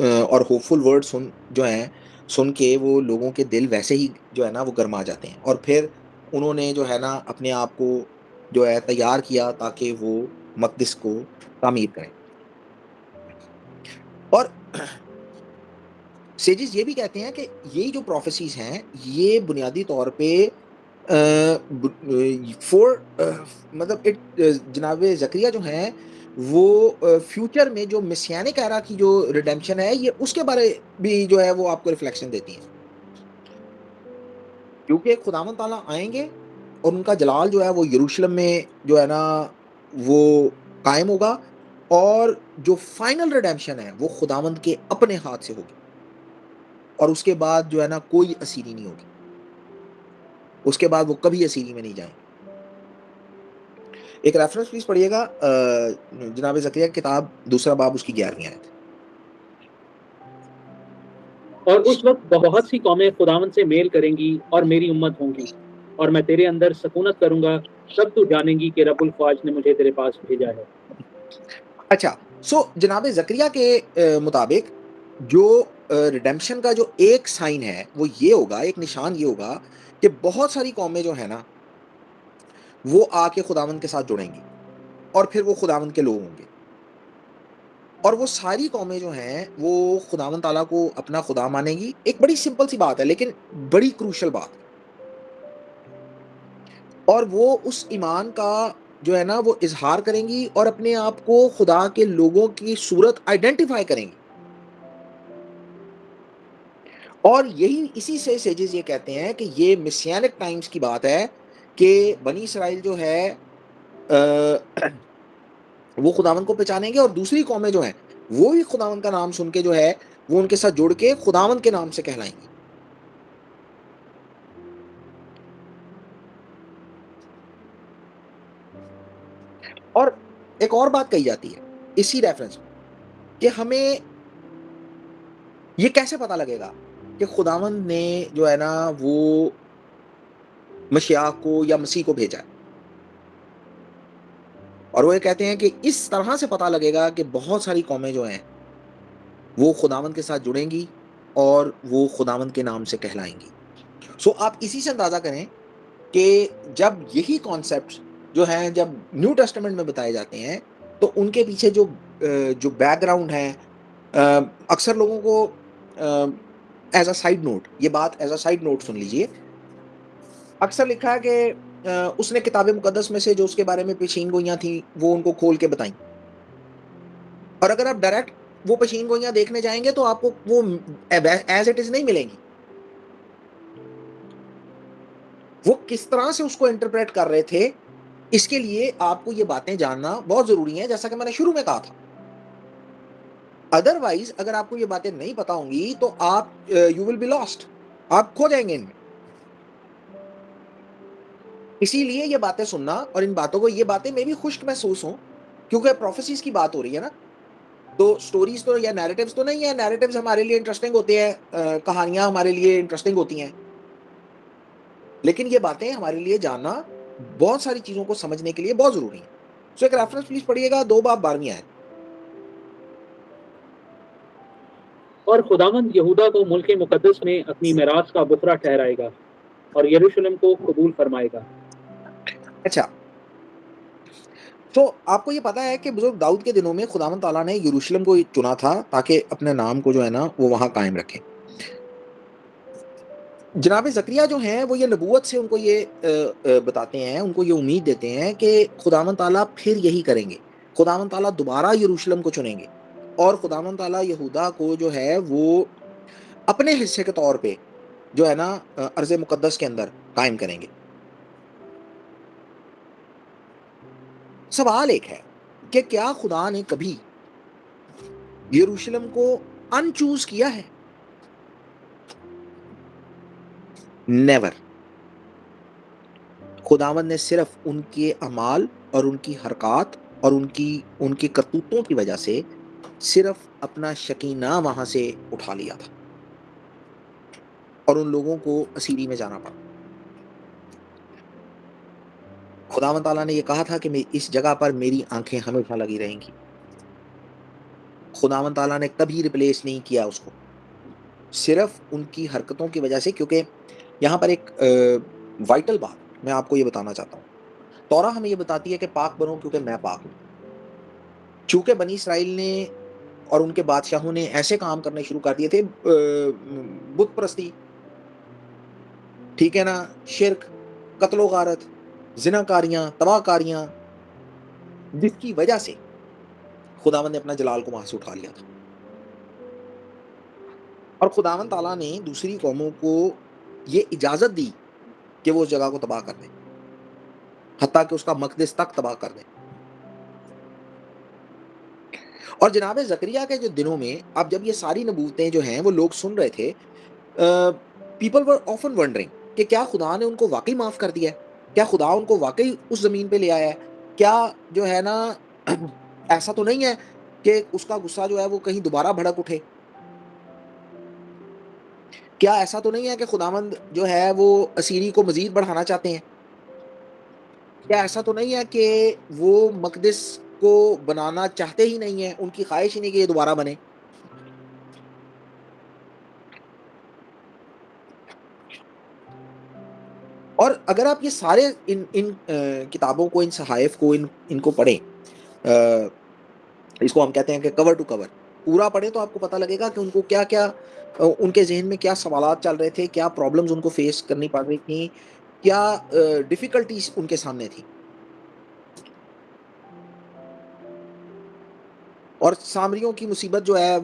और होपफुल वर्ड सुन के वो लोगों के दिल वैसे ही जो है ना वो गरमा जाते हैं और फिर उन्होंने जो है ना अपने आप को जो है तैयार किया ताकि वो मक़दिस को तामीर करें। और सेजिस ये भी कहते हैं कि यही जो प्रोफेसीज हैं ये बुनियादी तौर पे मतलब जनाब ज़करिया जो हैं वो फ्यूचर में जो मेसियानिक एरा की जो रिडेम्पशन है ये उसके बारे भी जो है वो आपको रिफ्लेक्शन देती हैं, क्योंकि खुदावंद ताला आएंगे और उनका जलाल जो है वो यरूशलेम में जो है ना वो कायम होगा और जो फाइनल रिडेम्पशन है वो खुदावंद के अपने हाथ से होगी और उसके बाद जो है ना कोई असीरी नहीं होगी, उसके बाद वो कभी असीरी में नहीं जाएंगे। एक रेफरेंस प्लीज पढ़िएगा जनाब ज़करिया की किताब 2 बाब उसकी 11वीं आयत। और उस वक्त बहुत सी कौमें खुदावंद से मेल करेंगी और मेरी उम्मत होंगी और मैं तेरे अंदर सकूनत करूंगा, तब तू जानेगी कि रब्बुल ख्वाज ने मुझे तेरे पास भेजा है। अच्छा, सो जनाब ज़करिया के मुताबिक जो रिडेम्पशन का जो एक साइन है वो ये होगा, एक निशान ये होगा कि बहुत सारी कौमें जो है ना वो आके खुदावंद के साथ जुड़ेंगी और फिर वो खुदावंद के लोग होंगे और वो सारी कौमें जो हैं वो खुदावंद ताला को अपना खुदा मानेंगी। एक बड़ी सिंपल सी बात है लेकिन बड़ी क्रूशल बात है, और वो उस ईमान का जो है ना वो इजहार करेंगी और अपने आप को खुदा के लोगों की सूरत आइडेंटिफाई करेंगी। और यही इसी से सेजिस ये कहते हैं कि ये मिसियानिक टाइम्स की बात है कि बनी इसराइल जो है वो खुदावंद को पहचानेंगे और दूसरी कौमें जो हैं वो भी खुदावंद का नाम सुन के जो है वो उनके साथ जुड़ के खुदावंद के नाम से कहलाएंगी। और एक और बात कही जाती है इसी रेफरेंस में कि हमें ये कैसे पता लगेगा कि खुदावंद ने जो है ना वो मसीह को या मसीह को भेजा है, और वो ये कहते हैं कि इस तरह से पता लगेगा कि बहुत सारी कौमें जो हैं वो खुदावंद के साथ जुड़ेंगी और वो खुदावंद के नाम से कहलाएंगी। सो आप इसी से अंदाज़ा करें कि जब यही कॉन्सेप्ट जो हैं जब न्यू टेस्टामेंट में बताए जाते हैं तो उनके पीछे जो बैकग्राउंड है, अक्सर लोगों को एज अ साइड नोट, ये बात एज अ साइड नोट सुन लीजिए, अक्सर लिखा है कि उसने किताब मुकद्दस में से जो उसके बारे में पेशीन गोइयाँ थी वो उनको खोल के बताई, और अगर आप डायरेक्ट वो पेशीन गोइयाँ देखने जाएंगे तो आपको वो एज इट इज नहीं मिलेंगी। वो किस तरह से उसको इंटरप्रेट कर रहे थे, इसके लिए आपको ये बातें जानना बहुत जरूरी है, जैसा कि मैंने शुरू में कहा था। अदरवाइज अगर आपको ये बातें नहीं पता होंगी तो आप यू विल बी लॉस्ट, आप खो जाएंगे इनमें। इसीलिए ये बातें सुनना और इन बातों को, ये बातें में भी खुश महसूस हो क्योंकि प्रोफेसीज की बात हो रही है ना, तो स्टोरीज तो या नैरेटिव्स तो नहीं है, नैरेटिव्स हमारे लिए इंटरेस्टिंग होते हैं, कहानियां हमारे लिए इंटरेस्टिंग होती हैं, लेकिन ये बातें हमारे लिए जानना बहुत सारी चीजों को समझने के लिए बहुत जरूरी है। सो एक रेफरेंस प्लीज पढ़िएगा 2 बाब 12वीं आयत। और खुदावंद यहूदा को मुल्क मुकद्दस में अपनी मिरास का बुखरा ठहराएगा और यरूशलेम को कबूल फरमाएगा। अच्छा, तो आपको ये पता है कि बुजुर्ग दाऊद के दिनों में खुदावंद ताला ने यरूशलेम को चुना था ताकि अपने नाम को जो है ना वो वहां कायम रखें। जनाब ज़करिया जो हैं वो ये नबूवत से उनको ये बताते हैं, उनको ये उम्मीद देते हैं कि खुदावंद ताला फिर यही करेंगे, खुदावंद ताला दोबारा यरूशलेम को चुनेंगे और खुदावंद ताला यहूदा को जो है वो अपने हिस्से के तौर पे जो है ना अर्ज़ मुक़द्दस के अंदर कायम करेंगे। सवाल एक है कि क्या खुदा ने कभी यरूशलेम को अनचूज किया है? नेवर। खुदावंद ने सिर्फ उनके अमाल और उनकी हरकत और उनकी करतूतों की वजह से सिर्फ अपना शकीना वहां से उठा लिया था और उन लोगों को असीरी में जाना पड़ा। खुदावंद ताला ने यह कहा था कि इस जगह पर मेरी आंखें हमेशा लगी रहेंगी। खुदावंद ताला ने कभी रिप्लेस नहीं किया उसको, सिर्फ उनकी हरकतों की वजह से। क्योंकि यहाँ पर एक वाइटल बात मैं आपको ये बताना चाहता हूँ। तौरा हमें ये बताती है कि पाक बनो क्योंकि मैं पाक हूँ। चूंकि बनी इसराइल ने और उनके बादशाहों ने ऐसे काम करने शुरू कर दिए थे, बुत परस्ती, ठीक है ना, शिरक, कत्लो गारत, जिनाकारियां, तबाहकारियां, जिसकी वजह से खुदावंद ने अपना जलाल को वहां से उठा लिया था। और खुदावंद ताला ने दूसरी कौमों को ये इजाजत दी कि वो उस जगह को तबाह कर दें, हत्ता कि उसका मकदस तक तबाह कर दें। और जनाब जकरिया के जो दिनों में अब जब ये सारी नबूवतें जो हैं वो लोग सुन रहे थे, पीपल वर ऑफन वंडरिंग कि क्या खुदा ने उनको वाकई माफ कर दिया है, क्या खुदा उनको वाकई उस जमीन पे ले आया है, क्या जो है ना ऐसा तो नहीं है कि उसका गुस्सा जो है वो कहीं दोबारा भड़क उठे, क्या ऐसा तो नहीं है कि खुदावंद जो है वो असीरी को मजीद बढ़ाना चाहते हैं, क्या ऐसा तो नहीं है कि वो मकदस को बनाना चाहते ही नहीं है, उनकी ख्वाहिश ही नहीं कि ये दोबारा बने। और अगर आप ये सारे इन इन किताबों को, इन सहाइफ को, इनको पढ़ें, इसको हम कहते हैं कि कवर टू कवर पूरा पढ़ें, तो आपको पता लगेगा कि उनको क्या क्या उनके जहन में क्या सवालात चल रहे थे, क्या प्रॉब्लम्स उनको फेस करनी पड़ रही थी, क्या डिफिकल्टीज उनके सामने थी। और सामरियों की मुसीबत जो है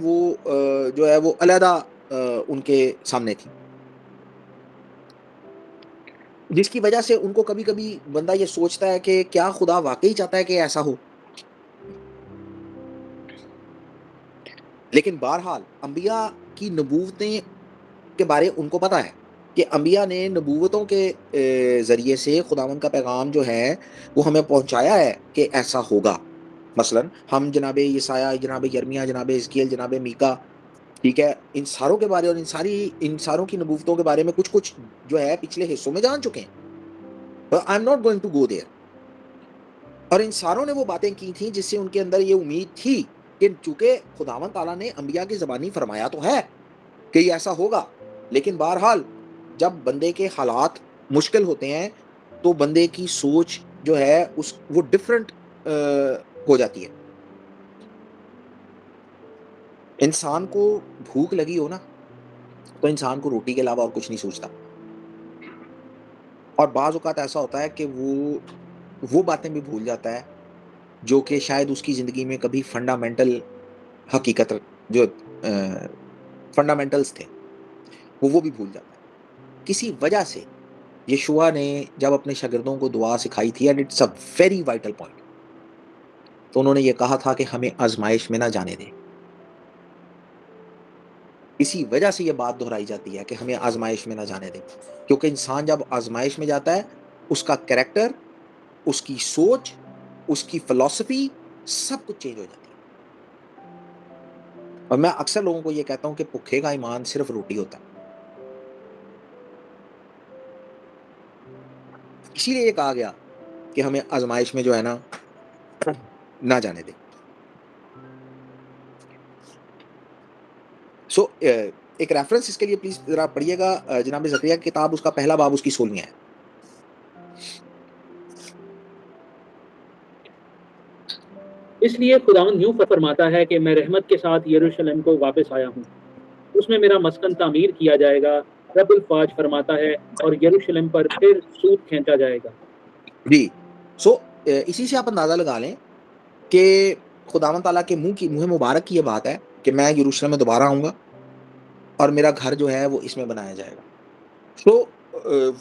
वो अलहदा उनके सामने थी, जिसकी वजह से उनको कभी कभी बंदा ये सोचता है कि क्या खुदा वाकई चाहता है कि ऐसा हो। लेकिन बहरहाल अंबिया की नबूवतें के बारे उनको पता है कि अंबिया ने नबूवतों के ज़रिए से खुदावंद का पैगाम जो है वो हमें पहुंचाया है कि ऐसा होगा। मसलन हम जनाब यसाया, जनाब यर्मिया, जनाब हिजकिय्याल, जनाब मीका, ठीक है, इन सारों के बारे और इन सारों की नबूवतों के बारे में कुछ कुछ जो है पिछले हिस्सों में जान चुके हैं। I am not going to go there. और इन सारों ने वो बातें की थी जिससे उनके अंदर ये उम्मीद थी कि चूंकि खुदावंद ताला ने अंबिया की ज़बानी फरमाया तो है कि ये ऐसा होगा, लेकिन बहरहाल जब बंदे के हालात मुश्किल होते हैं तो बंदे की सोच जो है उस वो डिफरेंट हो जाती है। इंसान को भूख लगी हो ना तो इंसान को रोटी के अलावा और कुछ नहीं सोचता। और बाज़ औक़ात ऐसा होता है कि वो बातें भी भूल जाता है जो कि शायद उसकी ज़िंदगी में कभी फंडामेंटल हकीकत जो फंडामेंटल्स थे वो भी भूल जाता है। किसी वजह से यशुआ ने जब अपने शागिर्दों को दुआ सिखाई थी, and it's a very vital point, तो उन्होंने ये कहा था कि हमें आजमाइश में ना जाने दें। इसी वजह से ये बात दोहराई जाती है कि हमें आजमाइश में ना जाने दें, क्योंकि इंसान जब आजमाइश में जाता है उसका कैरेक्टर, उसकी सोच, उसकी फिलॉसफी सब कुछ चेंज हो जाती है। और मैं अक्सर लोगों को ये कहता हूँ कि भुखे का ईमान सिर्फ रोटी होता है। इसीलिए ये कहा गया कि हमें आजमाइश में जो है ना जाने दें। सो एक रेफरेंस इसके लिए प्लीज जरा पढ़िएगा, जनाब ज़करिया की किताब, उसका पहला बाब, उसकी 16वीं आयत। इसलिए खुदावंद यूं फरमाता है कि मैं रहमत के साथ यरूशलेम को वापस आया हूँ, उसमें मेरा मस्कन तामीर किया जाएगा, रब्बुल फाज फरमाता है, और यरूशलेम पर फिर सूत खींचा जाएगा। जी, सो इसी से आप अंदाजा लगा लें कि खुदावंद ताला के मुंह मुबारक की ये बात है कि मैं यरूशलेम में दोबारा आऊंगा और मेरा घर जो है वो इसमें बनाया जाएगा। तो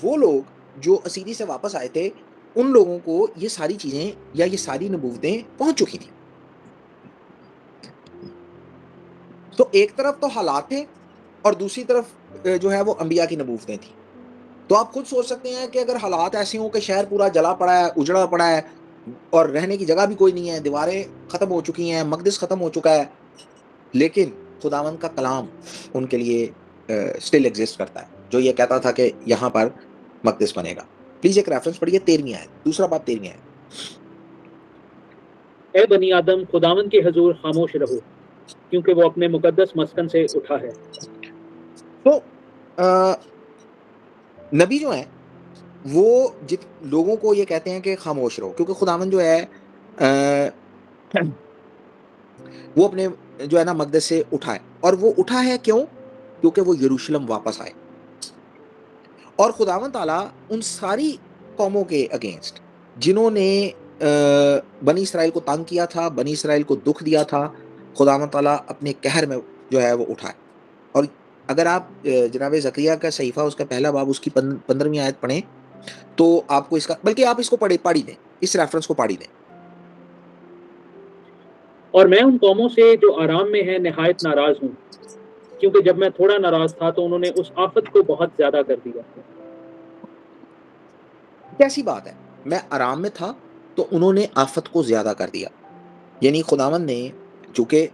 वो लोग जो असीरी से वापस आए थे उन लोगों को ये सारी चीजें या ये सारी नबूवतें पहुंच चुकी थी। तो एक तरफ तो हालात थे और दूसरी तरफ जो है वो अंबिया की नबूवतें थी। तो आप खुद सोच सकते हैं कि अगर हालात ऐसे हों कि शहर पूरा जला पड़ा है, उजड़ा पड़ा है और रहने की जगह भी कोई नहीं है, दीवारें खत्म हो चुकी हैं, मकदस खत्म हो चुका है, लेकिन खुदावंद का कलाम उनके लिए स्टिल एग्जिस्ट करता है, जो ये कहता था कि यहाँ पर मकदस बनेगा। प्लीज एक रेफरेंस पढ़िए, 13वीं आयत, दूसरा बाब 13वीं आयत। ए बनी आदम, खुदावन के हजूर खामोश रहो, क्योंकि वो अपने मुकद्दस मस्कन से उठा है। तो नबी जो है वो जित लोगों को ये कहते हैं कि खामोश रहो, क्योंकि खुदावन जो है वो अपने जो है ना मकदस से उठा है। और वो उठा है क्यों? क्योंकि वो यरूशलेम वापस आए। और खुदावन ताला उन सारी कौमों के अगेंस्ट जिन्होंने बनी इसराइल को तंग किया था, बनी इसराइल को दुख दिया था, खुदावन ताला अपने कहर में जो है वो उठाए। और अगर आप जनाब ज़करिया का सहीफा उसका पहला बाब उसकी 15वीं आयत पढ़ें तो आपको इसका, बल्कि आप इसको पढ़ ही दें, इस रेफरेंस को पढ़ ही दें। और मैं उन कौमों से जो आराम में है निहायत नाराज हूँ, क्योंकि जब मैं थोड़ा नाराज था तो उन्होंने उस आफत को बहुत ज्यादा कर दिया। कैसी बात है? मैं आराम में था तो उन्होंने आफत को ज्यादा कर दिया। यानी खुदावन ने, चूंकि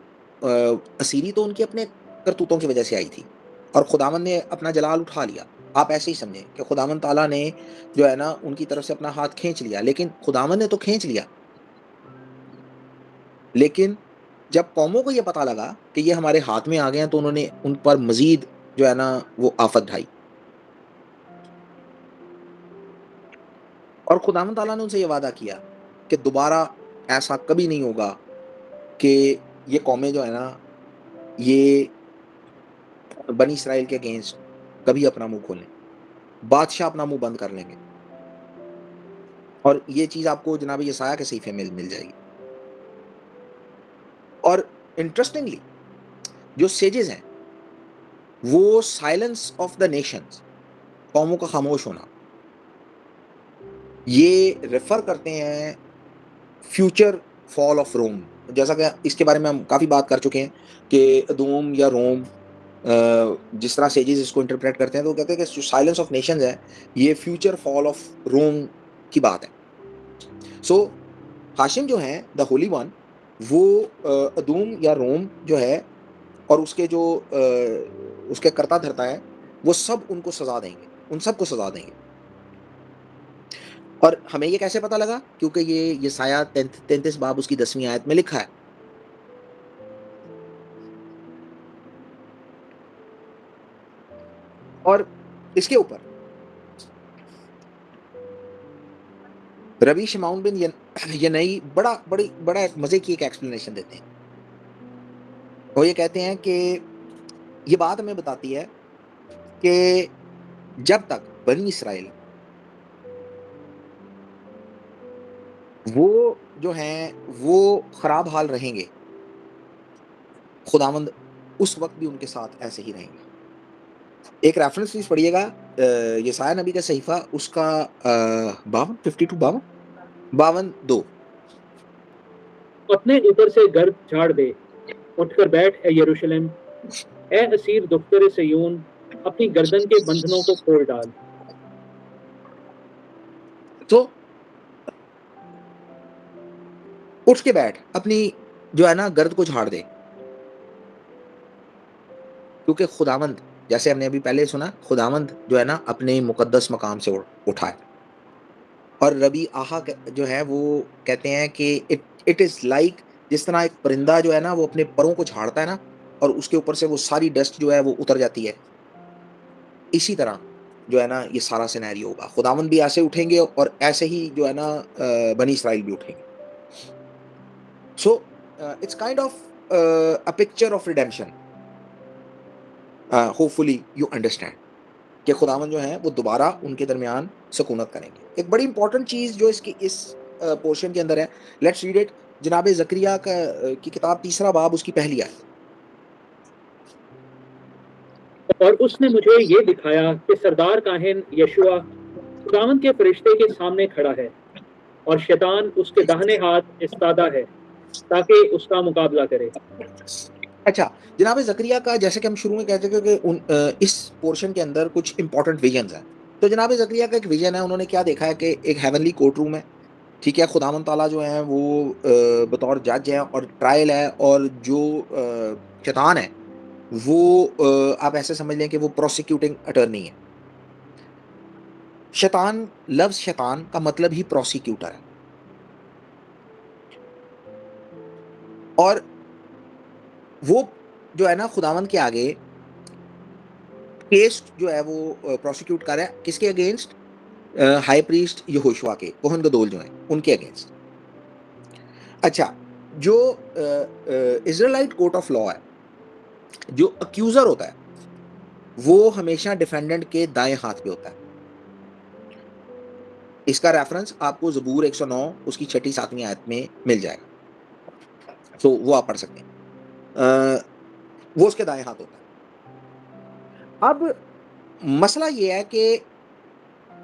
असीरी तो उनके अपने करतूतों की वजह से आई थी और खुदावन ने अपना जलाल उठा लिया। आप ऐसे ही समझें कि खुदावन ताला ने जो है ना उनकी तरफ से अपना हाथ खींच लिया, लेकिन खुदावन ने तो खींच लिया, लेकिन जब कौमों को यह पता लगा कि ये हमारे हाथ में आ गए हैं तो उन्होंने उन पर मजीद जो है ना वो आफत ढाई। और खुदावन ताला ने उनसे ये वादा किया कि दोबारा ऐसा कभी नहीं होगा कि ये कौमें जो है ना ये बनी इसराइल के अगेंस्ट कभी अपना मुंह खोलें, बादशाह अपना मुंह बंद कर लेंगे। और ये चीज आपको जनाब यसाया के सहीफे में मिल जाएगी। और इंटरेस्टिंगली जो सेजेस हैं वो साइलेंस ऑफ द नेशंस, कौमों का खामोश होना, ये रेफर करते हैं फ्यूचर फॉल ऑफ रोम। जैसा कि इसके बारे में हम काफ़ी बात कर चुके हैं कि अदूम या रोम, जिस तरह सेजेस इसको इंटरप्रेट करते हैं तो कहते हैं कि जो साइलेंस ऑफ नेशंस है ये फ्यूचर फॉल ऑफ रोम की बात है। सो हाशिम जो है द होली वन, वो अदूम या रोम जो है और उसके जो उसके कर्ता धर्ता है वो सब उनको सजा देंगे, उन सबको सजा देंगे। और हमें ये कैसे पता लगा? क्योंकि ये यसाया 33 बाब उसकी 10वीं आयत में लिखा है। और इसके ऊपर रवि शिमाउन बिन ये नई बड़ा मजे की एक एक्सप्लेनेशन देते हैं। वो ये कहते हैं कि ये बात हमें बताती है कि जब तक बनी इसराइल वो जो हैं वो खराब हाल रहेंगे, खुदावंद उस वक्त भी उनके साथ ऐसे ही रहेंगे। एक रेफरेंस प्लीज पढ़िएगा, यसाया नबी का सहीफा उसका 52 अपने ऊपर से गर्द झाड़ दे, उठकर बैठ ए यरूशलेम, ए असीर दुख्तर सयून, अपनी गर्दन के बंधनों को खोल डाल। तो उठ के बैठ, अपनी जो है ना गर्द को झाड़ दे, क्योंकि खुदावंद, जैसे हमने अभी पहले सुना, खुदावंद जो है ना अपने मुकद्दस मकाम से उठा है। और रबी आहा जो है वो कहते हैं कि इट इज लाइक, जिस तरह एक परिंदा जो है ना वो अपने परों को झाड़ता है ना और उसके ऊपर से वो सारी डस्ट जो है वो उतर जाती है, इसी तरह जो है ना ये सारा सिनेरियो होगा। खुदावंद भी ऐसे उठेंगे और ऐसे ही जो है ना बनी इसराइल भी उठेंगे। So it's kind of a picture of redemption. Hopefully you understand कि खुदावन जो है वो दोबारा उनके दरमियान सकूनत करेंगे। एक बड़ी इंपॉर्टेंट चीज़ जो इसकी इस पोर्शन के अंदर है, लेट्स रीड इट। जनाब ज़करिया की किताब 3रा बाब उसकी पहली आयत। और उसने मुझे ये दिखाया कि सरदार काहिन यशुआ खुदावंद के फरिश्ते के सामने खड़ा है, और शैतान उसके दाहिने हाथ इस्तादा है ताकि उसका मुकाबला करे। अच्छा, जनाब ज़करिया का जैसे कि हम शुरू में कहते थे कि इस पोर्शन के अंदर कुछ इंपॉर्टेंट विजन्स हैं। तो जनाब ज़करिया का एक विजन है, उन्होंने क्या देखा है कि एक हेवनली कोर्ट रूम है, ठीक है? खुदावंद ताला जो हैं वो बतौर जज हैं और ट्रायल है, और जो शैतान है वो आप ऐसे समझ लें कि वो प्रोसिक्यूटिंग अटॉर्नी है। शैतान, लफ्ज़ शैतान का मतलब ही प्रोसिक्यूटर है। और वो जो है ना खुदावंद के आगे केस जो है वो प्रोसिक्यूट कर रहा है किसके अगेंस्ट? हाई प्रीस्ट यहोशुआ के, कोहन गदोल जो हैं उनके अगेंस्ट। अच्छा, जो इज़राइलाइट कोर्ट ऑफ लॉ है, जो अक्यूज़र होता है वो हमेशा डिफेंडेंट के दाएं हाथ पे होता है। इसका रेफरेंस आपको ज़बूर 109 उसकी 6-7वीं आयत में मिल जाएगा, तो वो आप पढ़ सकते हैं। वो उसके दाएं हाथ होता है। अब मसला ये है कि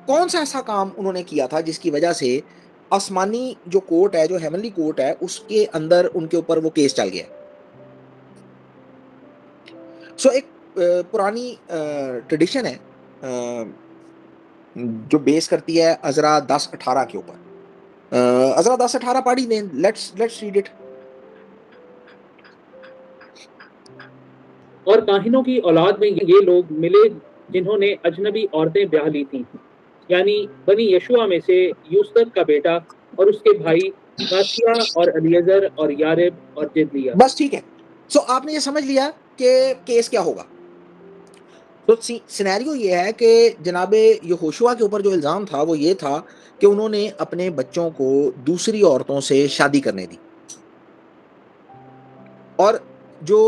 कौन सा ऐसा काम उन्होंने किया था जिसकी वजह से आसमानी जो कोर्ट है, जो हेवनली कोर्ट है, उसके अंदर उनके ऊपर वो केस चल गया। सो एक पुरानी ट्रेडिशन है जो बेस करती है अजरा 10:18 के ऊपर। अजरा 10:18 पढ़ ही दें, लेट्स रीड इट। और काहिनों की औलाद में ये लोग मिले जिन्होंने अजनबी औरतें ब्याह ली थीं, यानी बनी यशुआ में से यूसुफ का बेटा और उसके भाई कासिया और अलियजर और यारिब और जिदलिया। बस ठीक है। सो आपने ये समझ लिया कि केस क्या होगा। तो सिनेरियो ये है कि जनाबे यहोशुआ के ऊपर जो इल्ज़ाम था वो ये था कि उन्होंने अपने बच्चों को दूसरी औरतों से शादी करने दी, और जो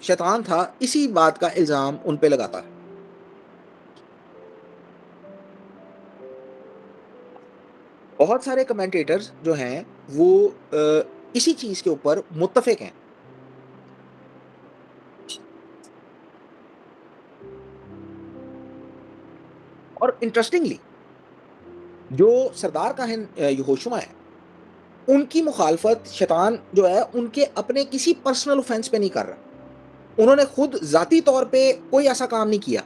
शैतान था इसी बात का इल्ज़ाम उन पे लगाता है। बहुत सारे कमेंटेटर्स जो हैं वो इसी चीज़ के ऊपर मुत्तफ़िक हैं। और इंटरेस्टिंगली जो सरदार काहिन यहोशुआ है, उनकी मुखालफत शैतान जो है उनके अपने किसी पर्सनल ऑफेंस पे नहीं कर रहा। उन्होंने खुद ज़ाती तौर पे कोई ऐसा काम नहीं किया।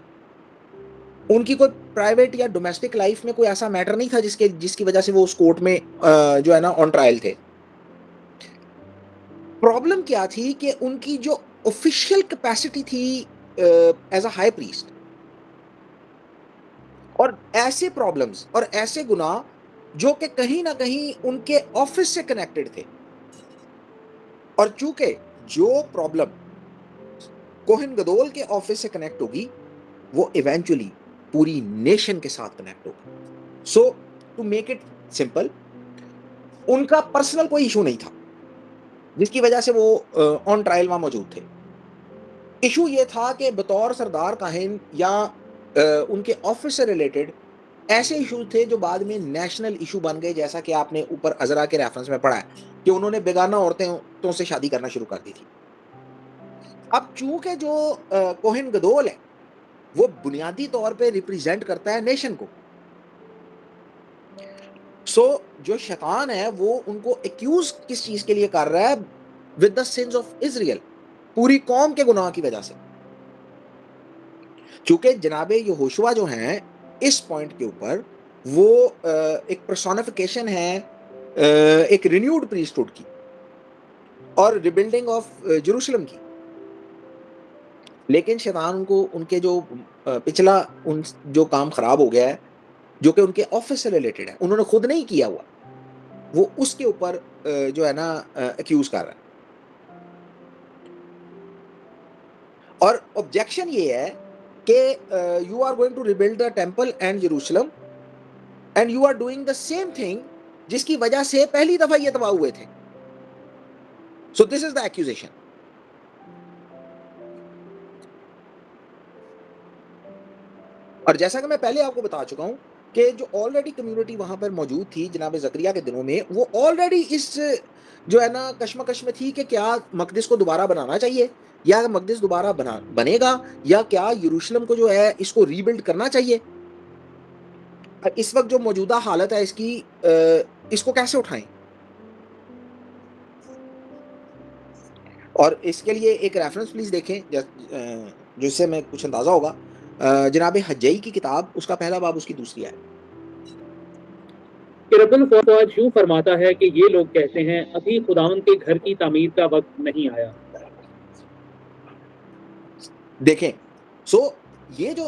उनकी कोई प्राइवेट या डोमेस्टिक लाइफ में कोई ऐसा मैटर नहीं था जिसकी वजह से वो उस कोर्ट में जो है ना ऑन ट्रायल थे। प्रॉब्लम क्या थी कि उनकी जो ऑफिशियल कैपेसिटी थी एज अ हाई प्रीस्ट, और ऐसे प्रॉब्लम्स और ऐसे गुनाह जो कि कहीं ना कहीं उनके ऑफिस से कनेक्टेड थे, और चूंकि जो प्रॉब्लम कोहन गदोल के ऑफिस से कनेक्ट होगी वो इवेंचुअली पूरी नेशन के साथ कनेक्ट होगी। सो टू मेक इट सिंपल, उनका पर्सनल कोई इशू नहीं था जिसकी वजह से वो ऑन ट्रायल वहां मौजूद थे। इशू ये था कि बतौर सरदार काहिन या उनके ऑफिस से रिलेटेड ऐसे इशू थे जो बाद में नेशनल इशू बन गए, जैसा कि आपने ऊपर अजरा के रेफरेंस में पढ़ा है कि उन्होंने बेगाना औरतों से शादी करना शुरू कर दी थी। अब चूंकि जो कोहन गदोल है वो बुनियादी तौर पे रिप्रेजेंट करता है नेशन को, सो जो शैतान है वो उनको एक्यूज किस चीज के लिए कर रहा है? With the sins of Israel, पूरी कौम के गुनाह की वजह से। चूंकि जनाबे यहोशुआ जो हैं इस पॉइंट के ऊपर वो एक पर्सोनिफिकेशन है एक रिन्यूड प्रीस्टहुड की और रिबिल्डिंग ऑफ जेरूशलम की, लेकिन शैतान उनको उनके जो पिछला उन जो काम खराब हो गया है जो कि उनके ऑफिस से रिलेटेड है, उन्होंने खुद नहीं किया हुआ, वो उसके ऊपर जो है ना एक्यूज कर रहा है। और ऑब्जेक्शन ये है कि you are going to rebuild the temple and Jerusalem and you are doing the same thing जिसकी वजह से पहली दफा ये तबाह हुए थे। So this is the accusation. और जैसा कि मैं पहले आपको बता चुका हूं कि जो ऑलरेडी कम्युनिटी वहां पर मौजूद थी जनाब ज़करिया के दिनों में, वो ऑलरेडी इस जो है ना कश्मकश में थी कि क्या मकदिस को दोबारा बनाना चाहिए, या मकदिस दोबारा बनेगा, या क्या यरूशलेम को जो है इसको रीबिल्ड करना चाहिए। इस वक्त जो मौजूदा हालत है इसकी, इसको कैसे उठाएं? और इसके लिए एक रेफरेंस प्लीज देखें जिससे मैं कुछ अंदाजा होगा। जनाब हजई की किताब, उसका पहला बाब, उसकी दूसरी आयत। कि रब्बुल फौज यूं फरमाता है कि ये लोग कहते हैं अभी खुदावंद के घर की तामीर का वक्त नहीं आया। देखें, सो ये जो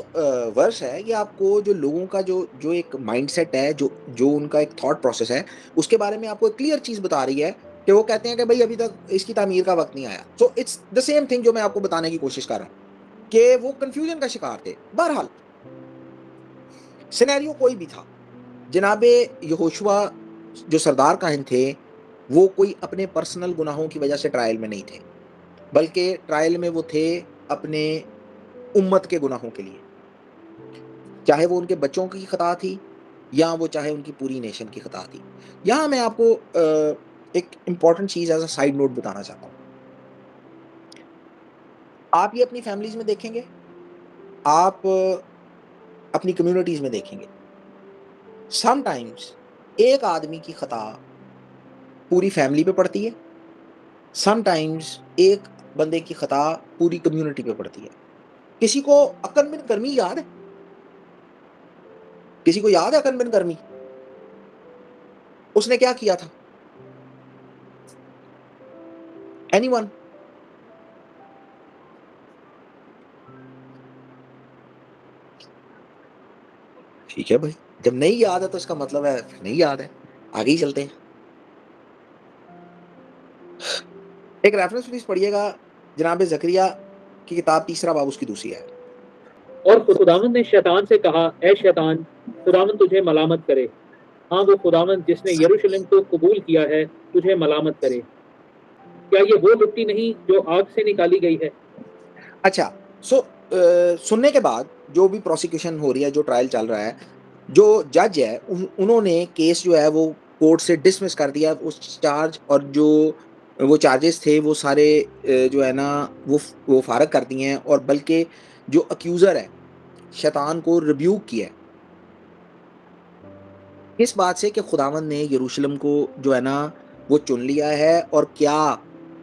वर्स है, ये आपको जो लोगों का जो जो एक माइंडसेट है, जो जो उनका एक थॉट प्रोसेस है, उसके बारे में आपको एक क्लियर चीज़ बता रही है कि वो कहते हैं कि भाई अभी तक इसकी तामीर का वक्त नहीं आया। So it's the same thing जो मैं आपको बताने की कोशिश कर रहा हूँ कि वो कंफ्यूजन का शिकार थे। बहरहाल सिनेरियो कोई भी था, जनाबे यहोशुआ जो सरदार काहिन थे, वो कोई अपने पर्सनल गुनाहों की वजह से ट्रायल में नहीं थे, बल्कि ट्रायल में वो थे अपने उम्मत के गुनाहों के लिए, चाहे वो उनके बच्चों की खता थी या वो चाहे उनकी पूरी नेशन की खता थी। यहाँ मैं आपको एक इम्पॉर्टेंट चीज़ एज अ साइड नोट बताना चाहता हूँ। आप ये अपनी फैमिलीज में देखेंगे, आप अपनी कम्युनिटीज में देखेंगे, समटाइम्स एक आदमी की खता पूरी फैमिली पे पड़ती है, समटाइम्स एक बंदे की खता पूरी कम्युनिटी पे पड़ती है। किसी को अकन बिन कर्मी याद है? किसी को याद है अकन बिन कर्मी? उसने क्या किया था? एनीवन? ठीक है भाई, जब नहीं याद है तो इसका मतलब है नहीं याद है, आगे ही चलते हैं। एक रेफरेंस प्लीज पढ़िएगा, जनाब जकरिया की किताब, तीसरा बाब, उसकी दूसरी है। और खुदावंद ने शैतान से कहा, ए शैतान, खुदावंद तुझे मलामत करे। हाँ, वो खुदावंद जिसने यरूशलेम को कबूल किया है तुझे मलामत करे। क्या ये वो लुट्टी नहीं जो आग से निकाली गई है? अच्छा, सो सुनने के बाद जो भी प्रोसिक्यूशन हो रही है, जो ट्रायल चल रहा है, जो जज है उन्होंने केस जो है वो कोर्ट से डिसमिस कर दिया उस चार्ज, और जो वो चार्जेस थे वो सारे जो है ना वो फारग कर दिए हैं, और बल्कि जो अक्यूज़र है शैतान को रिब्यूक किया है इस बात से कि खुदावंद ने यरूशलेम को जो है ना वो चुन लिया है। और क्या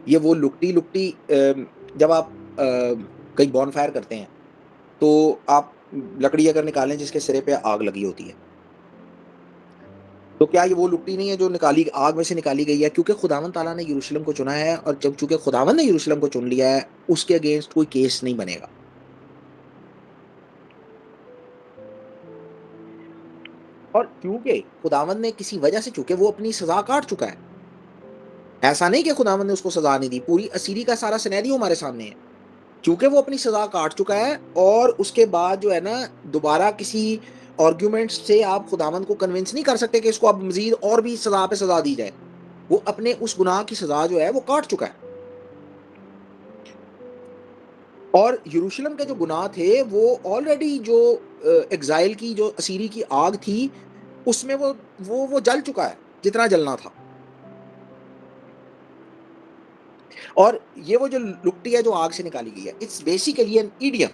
ये वो लुकटी जब आप कहीं बॉनफायर करते हैं तो आप लकड़ी अगर निकालें जिसके सिरे पे आग लगी होती है, तो क्या ये वो लुकटी नहीं है जो निकाली आग में से निकाली गई है? क्योंकि खुदावंद ताला ने यरूशलेम को चुना है, और जब चूंकि खुदावंद ने यरूशलेम को चुन लिया है, उसके अगेंस्ट कोई केस नहीं बनेगा। और क्योंकि खुदावंद ने किसी वजह से, चूंकि वो अपनी सजा काट चुका है, ऐसा नहीं कि खुदावंद ने उसको सजा नहीं दी, पूरी असीरी का सारा सिनेरियो हमारे सामने है। क्योंकि वो अपनी सजा काट चुका है, और उसके बाद जो है ना दोबारा किसी आर्ग्यूमेंट से आप खुदावंद को कन्विंस नहीं कर सकते कि इसको अब मजीद और भी सजा पे सजा दी जाए। वो अपने उस गुनाह की सजा जो है वो काट चुका है। और यरूशलेम के जो गुनाह थे वो ऑलरेडी जो एग्जाइल की जो असीरी की आग थी उसमें वो जल चुका है जितना जलना था। और ये वो जो लुकटी है जो आग से निकाली गई है, इट्स बेसिकली एन इडियम,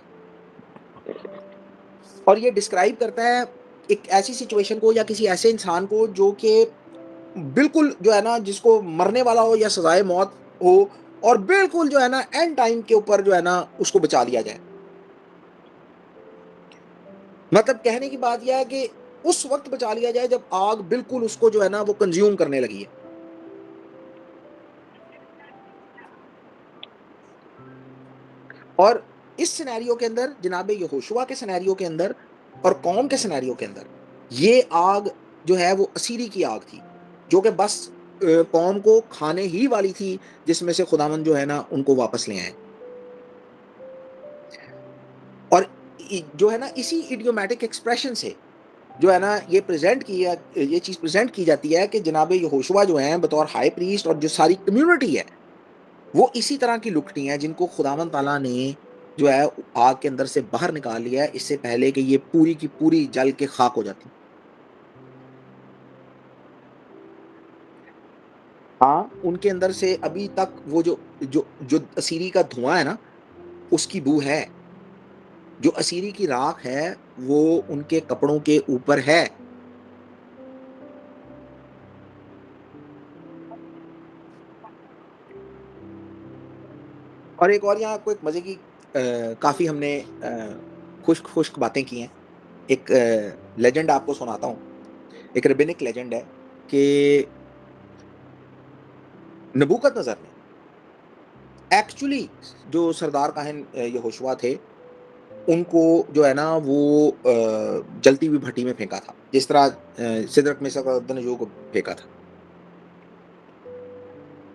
और ये डिस्क्राइब करता है एक ऐसी सिचुएशन को या किसी ऐसे इंसान को जो कि बिल्कुल जो है ना जिसको मरने वाला हो या सजाए मौत हो, और बिल्कुल जो है ना एंड टाइम के ऊपर जो है ना उसको बचा लिया जाए। मतलब कहने की बात यह है कि उस वक्त बचा लिया जाए जब आग बिल्कुल उसको जो है ना वो कंज्यूम करने लगी है। और इस सिनेरियो के अंदर, जनाब यहोशुआ के सिनेरियो के अंदर और कौम के सिनेरियो के अंदर, ये आग जो है वो असीरी की आग थी जो कि बस कौम को खाने ही वाली थी, जिसमें से खुदावंद जो है ना उनको वापस ले आए। और जो है ना इसी इडियोमैटिक एक्सप्रेशन से जो है ना ये चीज़ प्रेजेंट की जाती है कि जनाब यहोशुआ जो हैं बतौर हाई प्रीस्ट, और जो सारी कम्युनिटी है वो इसी तरह की लुकटी हैं जिनको खुदावंद ताला ने जो है आग के अंदर से बाहर निकाल लिया है, इससे पहले कि ये पूरी की पूरी जल के खाक हो जाती। हाँ, उनके अंदर से अभी तक वो जो जो जो असीरी का धुआं है ना उसकी बू है, जो असीरी की राख है वो उनके कपड़ों के ऊपर है, और एक और यहाँ आपको एक मजे की काफी हमने खुश्क खुश्क बातें की हैं। एक लेजेंड आपको सुनाता हूँ। एक रेबिनिक लेजेंड है कि नबूकदनजर ने एक्चुअली जो सरदार काहिन यहोशुआ थे, उनको जो है ना वो जलती हुई भट्टी में फेंका था, जिस तरह सिदरक मिशक और अबदनगो को फेंका था।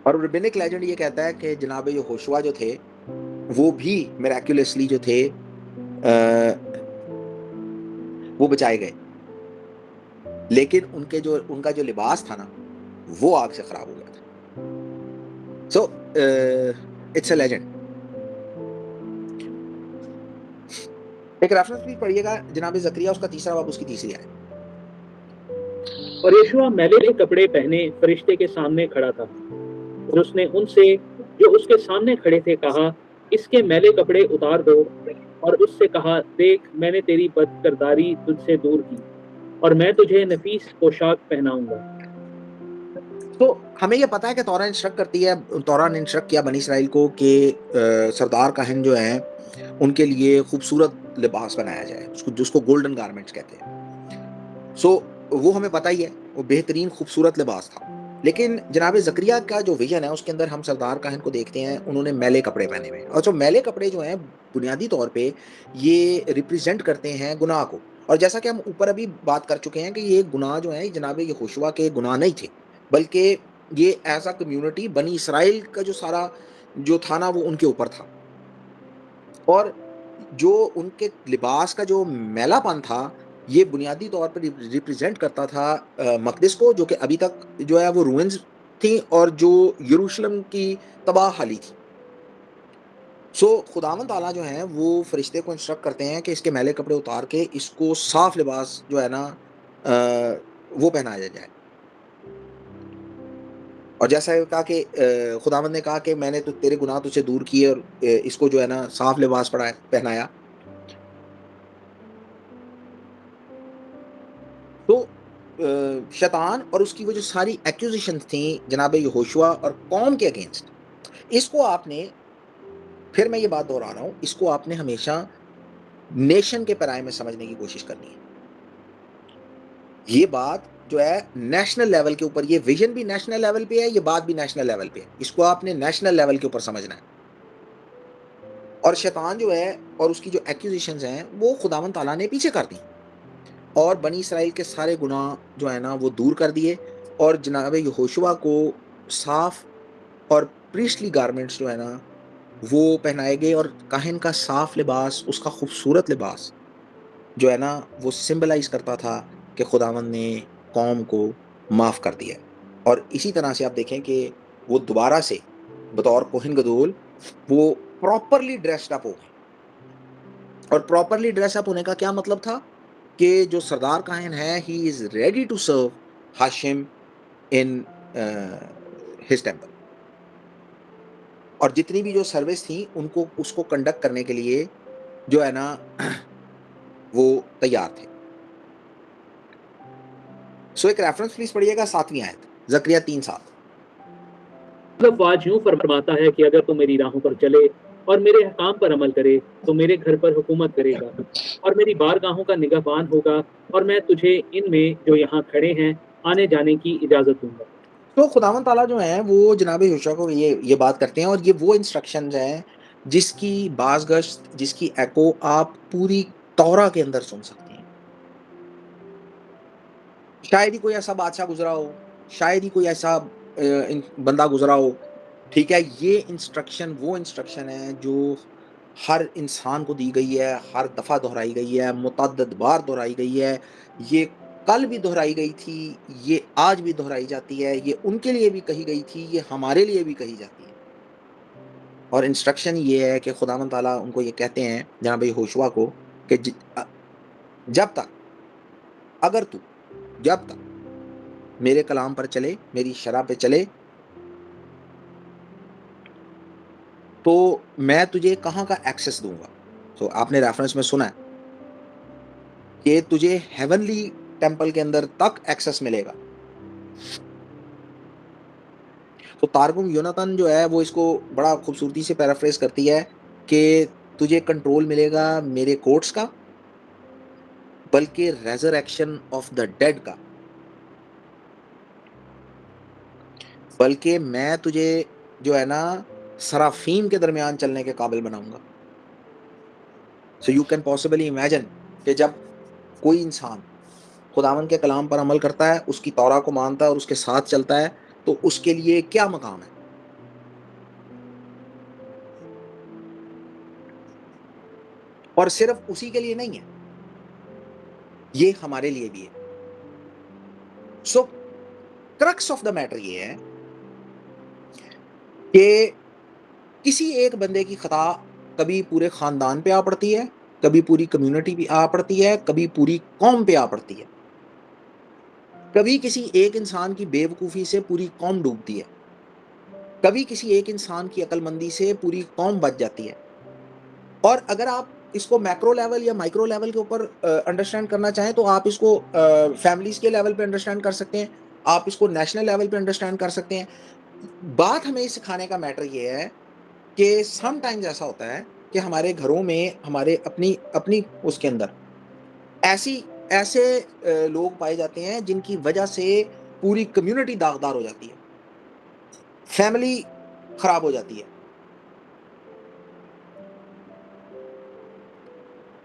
और रेबिनिक लेजेंड ये कहता है कि जनाब यहोशुआ जो थे वो भी मिराक्युलसली जो थे वो बचाए गए, लेकिन उनका जो लिबास था ना वो आग से खराब हो गया था। So it's a legend. एक रेफरेंस भी पढ़िएगा, जनाब जकरिया उसका तीसरा बाब उसकी तीसरी आयत। और यीशुआ मैले कपड़े पहने फरिश्ते के सामने खड़ा था, और उसने उनसे जो उसके सामने खड़े थे कहा, इसके मैले कपड़े उतार दो। और उससे कहा, देख, मैंने तेरी बदकिरदारी तुझसे दूर की, और मैं तुझे नफीस पोशाक पहनाऊंगा। तो हमें ये पता है कि तौरा इंस्ट्रक्ट करती है, तौरा ने इंस्ट्रक्ट किया बनी इसराइल को कि सरदार काहिन जो हैं उनके लिए खूबसूरत लिबास बनाया जाए, उसको जिसको गोल्डन गारमेंट्स कहते हैं। सो वो हमें पता ही है, वो बेहतरीन खूबसूरत लिबास था। लेकिन जनाब जकरिया का जो विजन है उसके अंदर हम सरदार काहिन को देखते हैं, उन्होंने मैले कपड़े पहने हुए हैं। और जो मैले कपड़े जो हैं बुनियादी तौर पे ये रिप्रेजेंट करते हैं गुनाह को। और जैसा कि हम ऊपर अभी बात कर चुके हैं कि ये गुनाह जो है जनाब यहोशुआ के गुनाह नहीं थे, बल्कि ये एज अ कम्युनिटी बनी इसराइल का जो सारा जो था ना वो उनके ऊपर था। और जो उनके लिबास का जो मैलापन था ये बुनियादी तौर पर रिप्रेजेंट करता था मकदिस को, जो कि अभी तक जो है वो रूइंस थी और जो यरूशलेम की तबाह हाली थी। सो खुदावंद ताला जो है वो फरिश्ते को इंस्ट्रक्ट करते हैं कि इसके मैले कपड़े उतार के इसको साफ लिबास जो है ना वो पहनाया जाए। और जैसा कहा कि खुदावंद ने कहा कि मैंने तो तेरे गुनाह तुझसे दूर किए और इसको जो है ना साफ लिबास पहनाया। तो शैतान और उसकी वो जो सारी एक्यूजिशन थी जनाब यहोशुआ और कौम के अगेंस्ट, इसको आपने, फिर मैं ये बात दोहरा रहा हूँ, इसको आपने हमेशा नेशन के पैराए में समझने की कोशिश करनी है। ये बात जो है नेशनल लेवल के ऊपर, ये विजन भी नेशनल लेवल पे है, ये बात भी नेशनल लेवल पे है, इसको आपने नेशनल लेवल के ऊपर समझना है। और शैतान जो है और उसकी जो एक्यूजिशंस हैं वो खुदावंद ताला ने पीछे कर दी और बनी इसराइल के सारे गुनाह जो है ना वो दूर कर दिए और जनाब यहोशुआ को साफ और प्रीस्टली गारमेंट्स जो है ना वो पहनाए गए। और काहिन का साफ लिबास, उसका खूबसूरत लिबास जो है ना वो सिंबलाइज करता था कि खुदावंद ने कौम को माफ कर दिया। और इसी तरह से आप देखें कि वो दोबारा से बतौर कोहिन गदोल वो प्रॉपरली ड्रेस्ड अप हो गए। और प्रॉपरली ड्रेस अप होने का क्या मतलब था कि जो सरदार काहिन है he is ready to serve Hashem in his temple. और जितनी भी जो सर्विस थी उनको उसको कंडक्ट करने के लिए जो है ना वो तैयार थे। सो एक रेफरेंस प्लीज पढ़िएगा 7वीं आयत, जकरिया 3:7। मतलब आज यूं फरमाता है कि अगर तू मेरी राहों पर चले और मेरे हकाम पर अमल करे तो मेरे घर पर हुकूमत करेगा और मेरी बारगाहों का निगहबान होगा, और मैं तुझे इनमें जो यहाँ खड़े हैं आने जाने की इजाजत दूंगा। तो खुदावंद ताला जो है वो जनाब यहोशुआ को ये बात करते हैं और ये वो इंस्ट्रक्शंस हैं जिसकी बाज़गश्त, जिसकी एको आप पूरी तौरा के अंदर सुन सकते हैं। शायद ही कोई ऐसा बादशाह गुजरा हो, शायद ही कोई ऐसा बंदा गुजरा हो, ठीक है। ये इंस्ट्रक्शन वो इंस्ट्रक्शन है जो हर इंसान को दी गई है, हर दफ़ा दोहराई गई है, मुतअद्दिद बार दोहराई गई है। ये कल भी दोहराई गई थी, ये आज भी दोहराई जाती है, ये उनके लिए भी कही गई थी, ये हमारे लिए भी कही जाती है। और इंस्ट्रक्शन ये है कि खुदावंद ताला उनको ये कहते हैं जनाब यहोशुआ को कि जब तक, अगर तू जब तक मेरे कलाम पर चले, मेरी शरह पे चले, तो मैं तुझे कहाँ का एक्सेस दूंगा। तो आपने रेफरेंस में सुना है कि तुझे हेवनली टेम्पल के अंदर तक एक्सेस मिलेगा। तो तारगुम योनातन जो है वो इसको बड़ा खूबसूरती से पैराफ्रेज करती है कि तुझे कंट्रोल मिलेगा मेरे कोर्ट्स का, बल्कि रेजरेक्शन ऑफ द डेड का, बल्कि मैं तुझे जो है ना सराफीम के दरमियान चलने के काबिल बनाऊंगा। So you can possibly imagine कि जब कोई इंसान खुदावन के कलाम पर अमल करता है, उसकी तौरा को मानता है और उसके साथ चलता है, तो उसके लिए क्या मकाम है। और सिर्फ उसी के लिए नहीं है, ये हमारे लिए भी है। सो क्रक्स ऑफ द मैटर ये है कि किसी एक बंदे की खता कभी पूरे खानदान पे आ पड़ती है, कभी पूरी कम्युनिटी पे आ पड़ती है, कभी पूरी कौम पे आ पड़ती है। कभी किसी एक इंसान की बेवकूफ़ी से पूरी कौम डूबती है, कभी किसी एक इंसान की अक्लमंदी से पूरी कौम बच जाती है। और अगर आप इसको मैक्रो लेवल या माइक्रो लेवल के ऊपर अंडरस्टैंड करना चाहें तो आप इसको फैमिलीज़ के लेवल पे अंडरस्टैंड कर सकते हैं, आप इसको नेशनल लेवल पे अंडरस्टैंड कर सकते हैं। बात हमें सिखाने का मैटर ये है कि समटाइम्स ऐसा होता है कि हमारे घरों में हमारे अपनी अपनी उसके अंदर ऐसी ऐसे लोग पाए जाते हैं जिनकी वजह से पूरी कम्युनिटी दागदार हो जाती है, फैमिली खराब हो जाती है।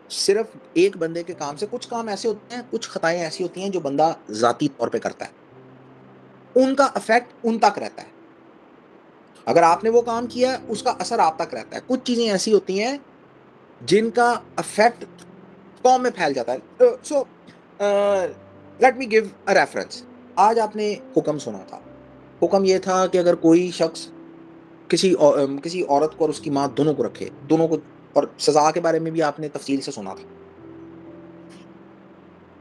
सिर्फ एक बंदे के काम से कुछ काम ऐसे होते हैं, कुछ खताएं ऐसी होती हैं जो बंदा जाती तौर पे करता है, उनका इफेक्ट उन तक रहता है। अगर आपने वो काम किया है उसका असर आप तक रहता है। कुछ चीजें ऐसी होती हैं जिनका इफेक्ट कौम में फैल जाता है। So let me give a reference. आज आपने हुक्म सुना था। हुक्म ये था कि अगर कोई शख्स किसी औरत को और उसकी माँ दोनों को रखे, दोनों को, और सजा के बारे में भी आपने तफसील से सुना था।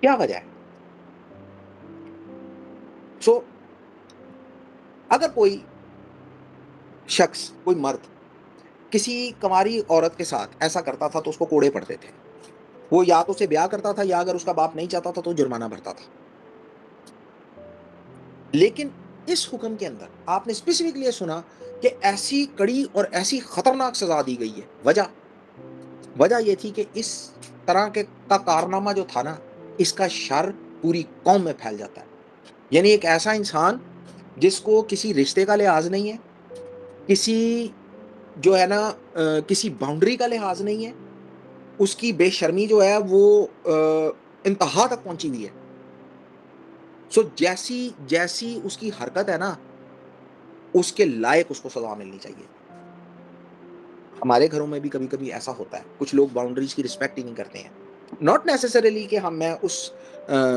क्या वजह है? सो अगर कोई शख्स, कोई मर्द किसी कंवारी औरत के साथ ऐसा करता था तो उसको कोड़े पड़ते थे। वो या तो उसे ब्याह करता था या अगर उसका बाप नहीं चाहता था तो जुर्माना भरता था। लेकिन इस हुक्म के अंदर आपने स्पेसिफिकली सुना कि ऐसी कड़ी और ऐसी खतरनाक सजा दी गई है। वजह यह थी कि इस तरह के का कारनामा जो था ना, इसका शर पूरी कौम में फैल जाता है। यानी एक ऐसा इंसान जिसको किसी रिश्ते का लिहाज नहीं है, किसी जो है ना किसी बाउंड्री का लिहाज नहीं है, उसकी बेशर्मी जो है वो इंतहा तक पहुंची हुई है। सो जैसी जैसी उसकी हरकत है ना, उसके लायक उसको सजा मिलनी चाहिए। हमारे घरों में भी कभी कभी ऐसा होता है, कुछ लोग बाउंड्रीज की रिस्पेक्ट ही नहीं करते हैं। नॉट नेसेसरीली कि मैं उस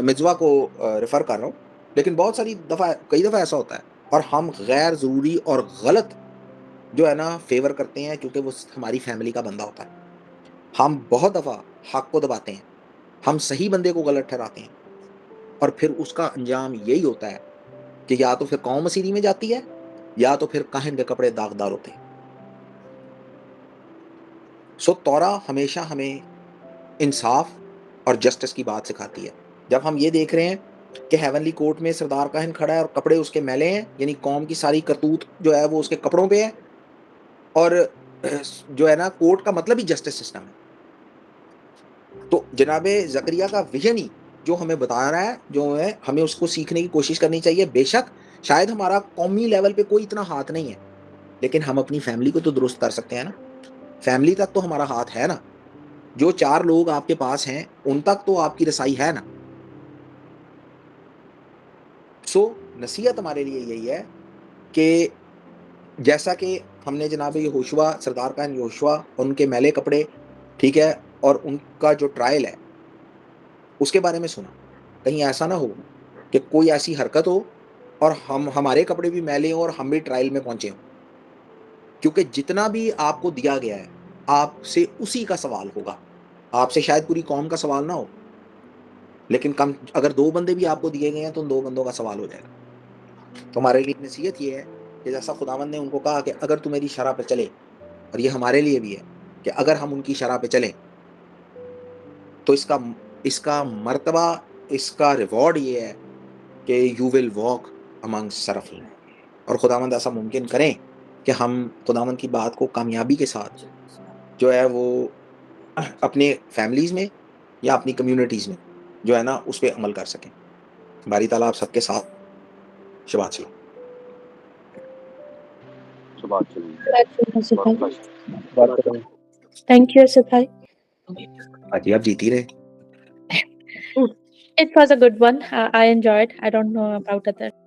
मिजवा को रेफर कर रहा हूँ, लेकिन बहुत सारी दफ़ा, कई दफ़ा ऐसा होता है और हम गैर ज़रूरी और गलत जो है ना फेवर करते हैं, क्योंकि वो हमारी फैमिली का बंदा होता है। हम बहुत दफ़ा हक को दबाते हैं, हम सही बंदे को गलत ठहराते हैं, और फिर उसका अंजाम यही होता है कि या तो फिर कौम मसीरी में जाती है या तो फिर काहिन के कपड़े दागदार होते हैं। सो तौरा हमेशा हमें इंसाफ और जस्टिस की बात सिखाती है। जब हम ये देख रहे हैं कि हेवनली कोर्ट में सरदार काहिन खड़ा है और कपड़े उसके मैले हैं, यानी कौम की सारी करतूत जो है वो उसके कपड़ों पे है, और जो है ना कोर्ट का मतलब ही जस्टिस सिस्टम है। तो जनाबे ज़करिया का विजन ही जो हमें बता रहा है, जो है हमें उसको सीखने की कोशिश करनी चाहिए। बेशक शायद हमारा कौमी लेवल पे कोई इतना हाथ नहीं है, लेकिन हम अपनी फैमिली को तो दुरुस्त कर सकते हैं ना। फैमिली तक तो हमारा हाथ है ना। जो 4 लोग आपके पास हैं उन तक तो आपकी रसाई है ना। सो नसीहत हमारे लिए यही है कि जैसा कि हमने जनाब यहोशुआ, सरदार काहिन यहोशुआ, उनके मैले कपड़े, ठीक है, और उनका जो ट्रायल है उसके बारे में सुना। कहीं ऐसा ना हो कि कोई ऐसी हरकत हो और हमारे कपड़े भी मैले हों और हम भी ट्रायल में पहुंचे हों। क्योंकि जितना भी आपको दिया गया है आपसे उसी का सवाल होगा। आपसे शायद पूरी कौम का सवाल ना हो, लेकिन कम अगर 2 बंदे भी आपको दिए गए हैं तो उन 2 बंदों का सवाल हो जाएगा। तो हमारे लिए नसीहत ये है कि जैसा खुदावंद ने उनको कहा कि अगर तू मेरी शरह पे चले, और ये हमारे लिए भी है कि अगर हम उनकी शरह पे चलें तो इसका इसका मर्तबा, इसका रिवॉर्ड ये है कि यू विल वॉक अमंग सरफीन। और खुदावंद ऐसा मुमकिन करें कि हम खुदावंद की बात को कामयाबी के साथ जो है वो अपने फैमिलीज़ में या अपनी कम्युनिटीज़ में जो है ना उस पे अमल कर सकें। बारी ताला आप सबके साथ। शबात शलोम। Shabbat shalom. Asif God bhai. bless. Shabbat shalom. Thank you, Asif bhai. हाजी आप जीती रहे। It was a good one. I enjoyed. I don't know about other.